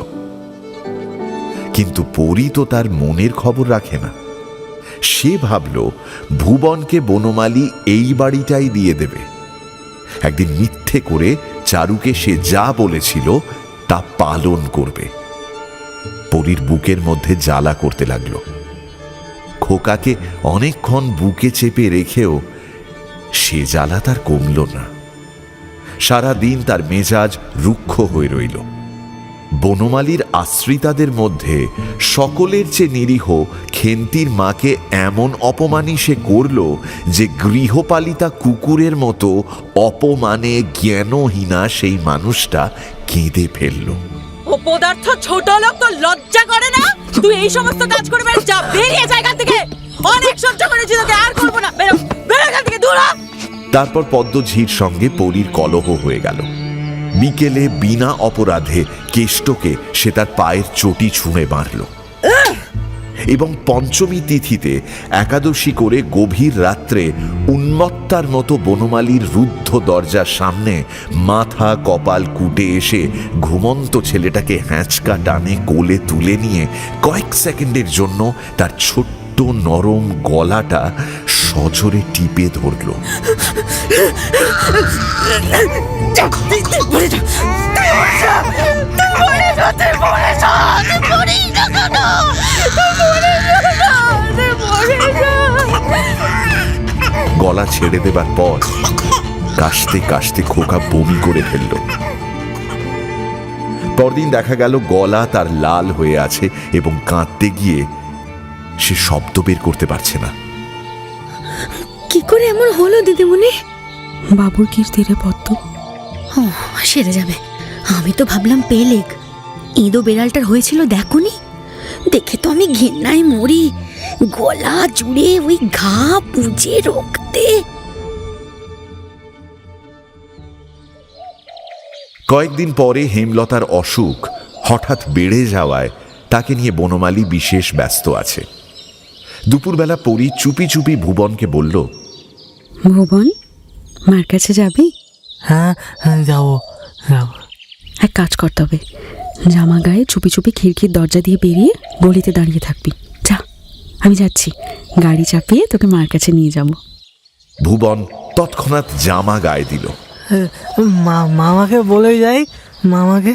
কিন্তু পরী তো তার মনের খবর রাখে না। সে ভাবল ভুবনকে বনমালী এই বাড়িটাই দিয়ে দেবে। একদিন মিথ্যে করে চারুকে সে যা বলেছিল তা পালন করবে। পরীর বুকের মধ্যে জ্বালা করতে লাগলো। খোকাকে অনেকক্ষণ বুকে চেপে রেখেও সে জ্বালা তার কমল না। সারা দিন তার মেজাজ রুক্ষ হয়ে রইল। বনমালীর আশ্রিতাদের মধ্যে সকলের চেয়ে নিরীহ খেন্তির মাকে এমন অপমানই সে করল যে গৃহপালিতা কুকুরের মতো অপমানে জ্ঞানহীনা সেই মানুষটা কেঁদে ফেলল। অপদার্থ ছোট লোক, তো লজ্জা করে না? তুই এই সমস্ত কাজ করে যা, বেরিয়ে জায়গা থেকে। অনেক সহ্য করেছি তোকে, আর করবো না। বেরো বেরো এখান থেকে, দূর হ। তারপর পদ্মঝির সঙ্গে পরীর কলহ হয়ে গেল। বিকেলে বিনা অপরাধে কেষ্টকে সে তার পায়ের চটি ছুঁড়ে মারল এবং পঞ্চমী তিথিতে একাদশী করে গভীর রাত্রে উন্মত্তার মতো বনমালীর রুদ্ধ দরজার সামনে মাথা কপাল কুটে এসে ঘুমন্ত ছেলেটাকে হ্যাঁচকা টানে কোলে তুলে নিয়ে কয়েক সেকেন্ডের জন্য তার ছোট্ট নরম গলাটা সজোরে টিপে ধরল। গলা ছেড়ে দেবার পর কাশতে কাশতে খোকা বমি করে ফেলল। পরদিন দেখা গেল গলা তার লাল হয়ে আছে এবং কাঁদতে গিয়ে সে শব্দ বের করতে পারছে না। কি করে এমন হলো দিদিমণি? বাবুর কীর্তি রে পদ্ম। ও সেরে যাবে। আমি তো ভাবলাম পেলেক। ইঁদো বেড়ালটার হয়েছিল দেখোনি? দেখে তো আমি ঘেন্নায় মরি। গলা জুড়ে ওই ঘা পুজে রক্তে। কয়েকদিন পরে হেমলতার অসুখ হঠাৎ বেড়ে যাওয়ায় তাকে নিয়ে বনমালী বিশেষ ব্যস্ত আছে। দুপুরবেলা পরি চুপি চুপি ভুবনকে বলল, ভুবন, মার কাছে যাবি? হ্যাঁ যাবো যাবো। এক কাজ করতে হবে, জামা গায়ে চুপি চুপি খিড়কির দরজা দিয়ে বেরিয়ে গলিতে দাঁড়িয়ে থাকবি। যা, আমি যাচ্ছি, গাড়ি চাপিয়ে তোকে মার কাছে নিয়ে যাব। ভুবন তৎক্ষণাৎ জামা গায়ে দিল। মামাকে বলে যাই, মামাকে।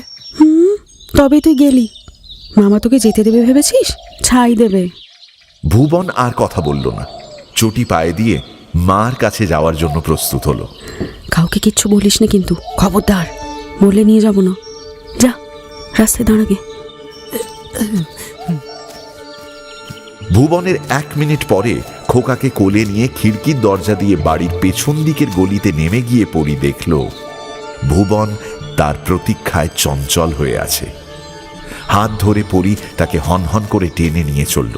তবে তুই গেলি, মামা তোকে যেতে দেবে ভেবেছিস? ছাই দেবে। ভুবন আর কথা বলল না, চটি পায়ে দিয়ে মার কাছে যাওয়ার জন্য প্রস্তুত হলো। কাউকে কিচ্ছু বলিস না কিন্তু, খবরদার। বলে নিয়ে যাব না। যা, রাস্তায় দাঁড়াগে। ভুবনের 1 মিনিট পরে খোকাকে কোলে নিয়ে খিড়কির দরজা দিয়ে বাড়ির পেছন দিকের গলিতে নেমে গিয়ে পরি দেখল ভুবন তার প্রতীক্ষায় চঞ্চল হয়ে আছে। হাত ধরে পরি তাকে হনহন করে টেনে নিয়ে চলল।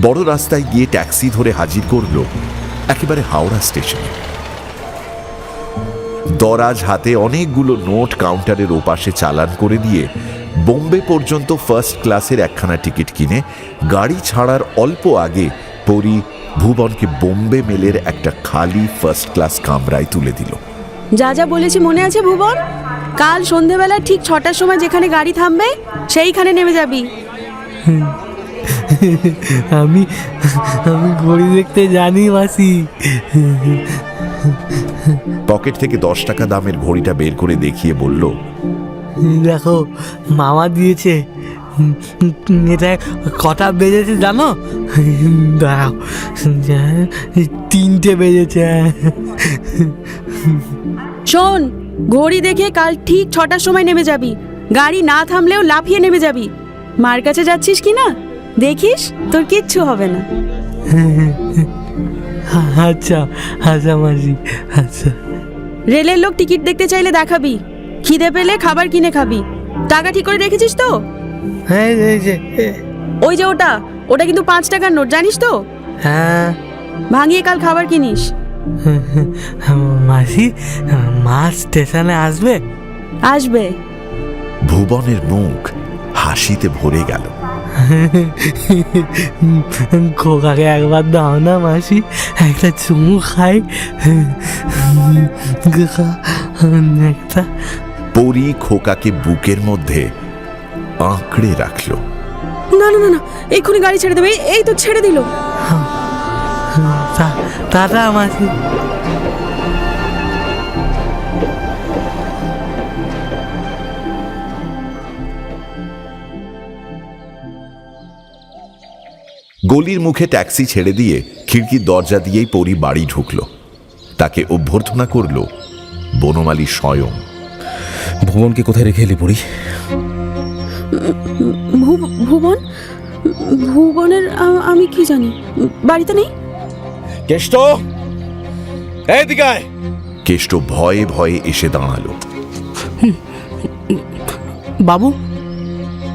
বড় রাস্তায় গিয়ে ট্যাক্সি ধরে হাজির করল একেবারে হাওড়া স্টেশনে। দরাজ হাতে অনেকগুলো নোট কাউন্টারের ওপাশে চালান করে দিয়ে বোম্বে পর্যন্ত ফার্স্ট ক্লাসের একখানা টিকিট কিনে গাড়ি ছাড়ার অল্প আগে পরি ভুবনকে বোম্বে মেলের একটা খালি ফার্স্ট ক্লাস কামরায় তুলে দিল। যা যা বলেছি মনে আছে ভুবন? কাল সন্ধেবেলা ঠিক 6টার সময় যেখানে গাড়ি থামবে সেইখানে নেমে যাবি। আমি ঘড়ি দেখতে জানি মাসি। পকেট থেকে 10 টাকা দামের ঘড়িটা বের করে দেখিয়ে বলল, দেখো মামা দিয়েছে। এটা কটা বেজেছে জানো? দাঁড়াও, 3টে বেজেছে। শোন, ঘড়ি দেখে কাল ঠিক 6টার সময় নেমে যাবি। গাড়ি না থামলেও লাফিয়ে নেমে যাবি। মার কাছে যাচ্ছিস কি না দেখিস, তোর কিচ্ছু হবে না। আচ্ছা আচ্ছা মাসি, আচ্ছা। রেলের লোক টিকিট দেখতে চাইলে দেখাবি। খিদে পেলে খাবার কিনে খাবি। টাকা ঠিক করে রেখেছিস তো? হ্যাঁ, ওই যে ওটা কিন্তু 5 টাকার নোট, জানিস তো? হ্যাঁ। ভাঙিয়ে কাল খাবার কিনিস। মাসি, মা স্টেশনে আসবে? আসবে। ভুবনের মুখ হাসিতে ভরে গেল। খোকাকে একবার দাও না মাসি, একটা চুমু খাই। একটা। পরি খোকাকে বুকের মধ্যে আঁকড়ে রাখল। না না না না, এক্ষুনি গাড়ি ছেড়ে দেবে। এই তো ছেড়ে দিল। টাটা মাসি। গলির মুখে ট্যাক্সি ছেড়ে দিয়ে খিড়কির দরজা দিয়েই পরি বাড়ি ঢুকল। তাকে অভ্যর্থনা করল বনমালী স্বয়ং। ভুবনকে কোথায় রেখে এলি পরি? ভুবনের আমি কি জানি, বাড়িতে নেই। কেষ্ট, এদিকে আয়। কেষ্ট ভয়ে ভয়ে এসে দাঁড়ালো। বাবু,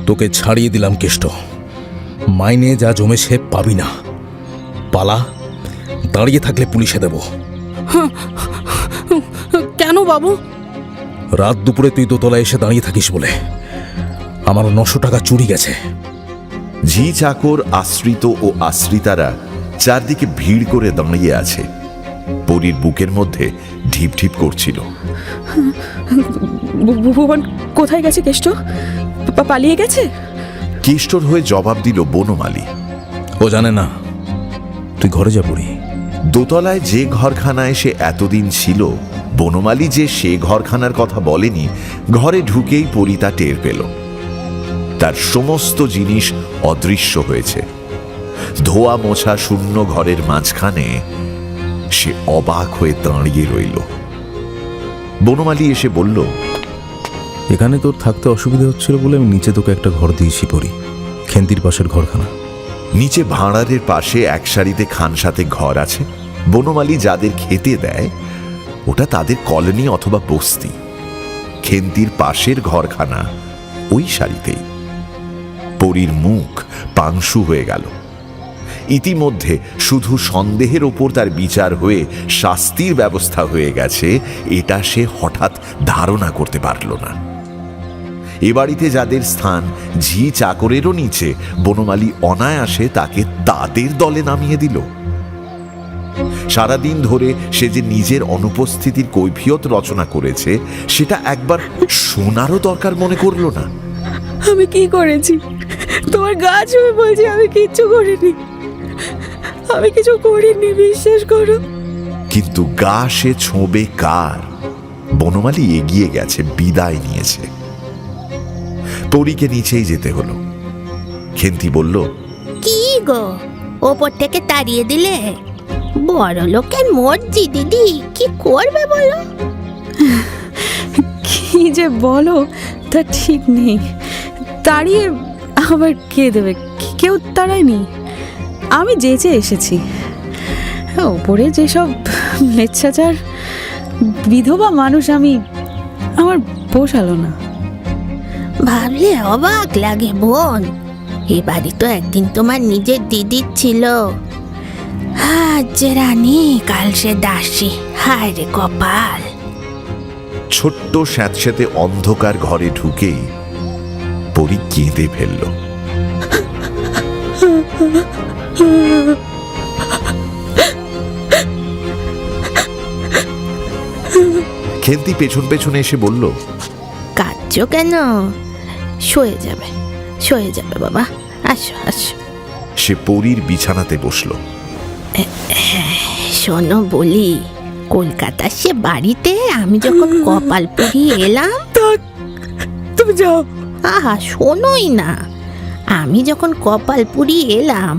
তোকে ছাড়িয়ে দিলাম কেষ্ট। মাইনে যা জমেছে পাবি না। পালা, দাঁড়িয়ে থাকলে পুলিশে দেব। কেন বাবু? রাত দুপুরে তুই দোতলায় এসে দাঁড়িয়ে থাকিস বলে আমার 900 টাকা চুরি গেছে। ঝি চাকর, আশ্রিত ও আশ্রিতারা চারদিকে ভিড় করে দাঁড়িয়ে আছে। পরীর বুকের মধ্যে ঢিপ ঢিপ করছিল। ভুবন কোথায় গেছে? কেষ্ট পালিয়ে গেছে? কেষ্টর হয়ে জবাব দিল বনমালী। ও জানে না, তুই ঘরে যা পড়ি। দোতলায় যে ঘরখানায় সে এতদিন ছিল, বনমালী যে সে ঘরখানার কথা বলেনি, ঘরে ঢুকেই পরি তা টের পেল। তার সমস্ত জিনিস অদৃশ্য হয়েছে। ধোয়া মোছা শূন্য ঘরের মাঝখানে সে অবাক হয়ে দাঁড়িয়ে রইল। বনমালী এসে বলল, এখানে তোর থাকতে অসুবিধা হচ্ছিল বলে আমি নিচে তোকে একটা ঘর দিয়েছি পড়ি, খেন্তির পাশের ঘরখানা। নিচে ভাঁড়ারের পাশে এক সারিতে খানসাতে ঘর আছে। বনমালী যাদের খেতে দেয় ওটা তাদের কলোনি অথবা বস্তি। খেন্তির পাশের ঘরখানা ওই সারিতেই। পরীর মুখ পাংশু হয়ে গেল। ইতিমধ্যে শুধু সন্দেহের ওপর তার বিচার হয়ে শাস্তির ব্যবস্থা হয়ে গেছে এটা সে হঠাৎ ধারণা করতে পারল না। এ বাড়িতে যাদের স্থান ঝি চাকরেরও নিচে, বনমালী অনায়াসে তাকে তাদের দলে নামিয়ে দিল। সারাদিন ধরে সে যে নিজের অনুপস্থিতির কৈফিয়ত রচনা করেছে সেটা একবার শোনারও দরকার মনে করল না। আমি কি করেছি? তোমার গা ছুঁয়ে বলছি আমি কিচ্ছু করিনি, আমি কিছু করিনি, বিশ্বাস করো। কিন্তু গা সে ছোঁবে কার? বনমালী এগিয়ে গেছে, বিদায় নিয়েছে। পরীকে নিচেই যেতে হলো। খেন্তি বলল, কি গো, ওপর থেকে তাড়িয়ে দিলে? বড় লোকের মর্জি দিদি, কি করবে বলো? কি যে বলো তা ঠিক নেই। তাড়িয়ে আবার কে দেবে? কেউ তাড়ায়নি, আমি যেচে এসেছি। ওপরে যেসব মেচ্ছাচার বিধবা মানুষ, আমার পোষালো না। ভাবলে অবাক লাগে বোন, এ বাড়ি তো একদিন তোমার নিজের দিদির ছিল। আজ যে রানী, কাল সে দাসী, হায় রে কপাল। ছোট্ট স্যাঁতস্যাঁতে অন্ধকার ঘরে ঢুকেই পরী কেঁদে ফেলল। খেন্তি পেছন পেছনে এসে বলল, কাঁদছো কেন? শুয়ে যাবে, শুয়ে যাবে বাবা, আসো আসো। সে পরীর বিছানাতে বসল। শোনো বলি, কলকাতার সে বাড়িতে আমি যখন কপালপুরি এলাম, তুমি যাও। আহা শোনোই না, আমি যখন কপালপুরি এলাম,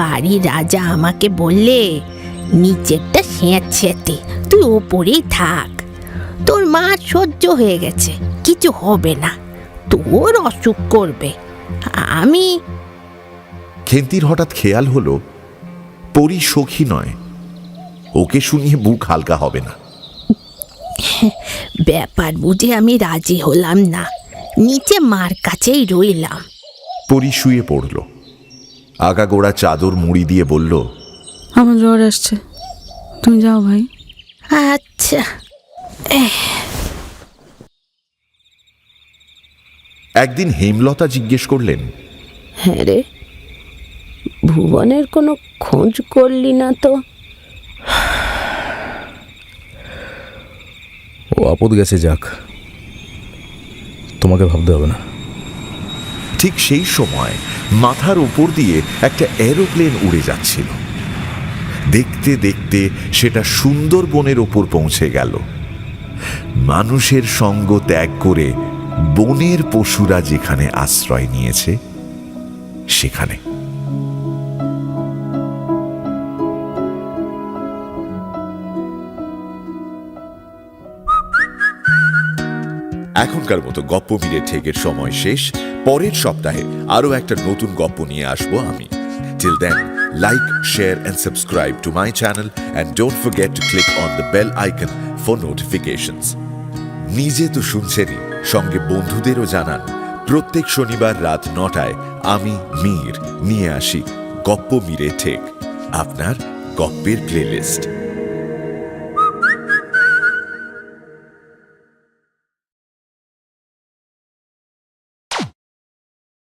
বাড়ির রাজা আমাকে বললে, নিচেরটা স্যাঁতস্যাঁতে, তুই ওপরেই থাক, তোর মা সহ্য হয়ে গেছে, কিছু হবে না, তোর অসুখ করবে। আমি খেন্তির হঠাৎ খেয়াল হলো পরী সখী নয়, ওকে শুনিয়ে বুক হালকা হবে না। ব্যাপার বুঝে আমি রাজি হলাম না, নিচে মার কাছেই রইলাম। পরী শুয়ে পড়ল। আগাগোড়া চাদর মুড়ি দিয়ে বলল, আমার জ্বর আসছে, তুমি যাও ভাই। আচ্ছা। একদিন হেমলতা জিজ্ঞেস করলেন, হ্যাঁ রে, ভুবনের কোনো খোঁজ করলি না তো? ও আপদ গেছে, যাক, তোমাকে ভাবতে হবে না। ঠিক সেই সময় মাথার উপর দিয়ে একটা এরোপ্লেন উড়ে যাচ্ছিল। দেখতে দেখতে সেটা সুন্দরবনের ওপর পৌঁছে গেল। মানুষের সঙ্গ ত্যাগ করে বনের পশুরা যেখানে আশ্রয় নিয়েছে সেখানে। এখনকার মতো গপ্প মিলে ঠেকের সময় শেষ। পরের সপ্তাহে আরো একটা নতুন গপ্প নিয়ে আসবো আমি। Till then, like, share and subscribe to my channel and don't forget to click on the bell icon for notifications. নিজে তো শুনছেনই, সঙ্গে বন্ধুদেরও জানান। প্রত্যেক শনিবার রাত 9টায় আমি মীর নিয়ে আসি গপ্প মিলে ঠেক, আপনার গপ্পের প্লেলিস্ট।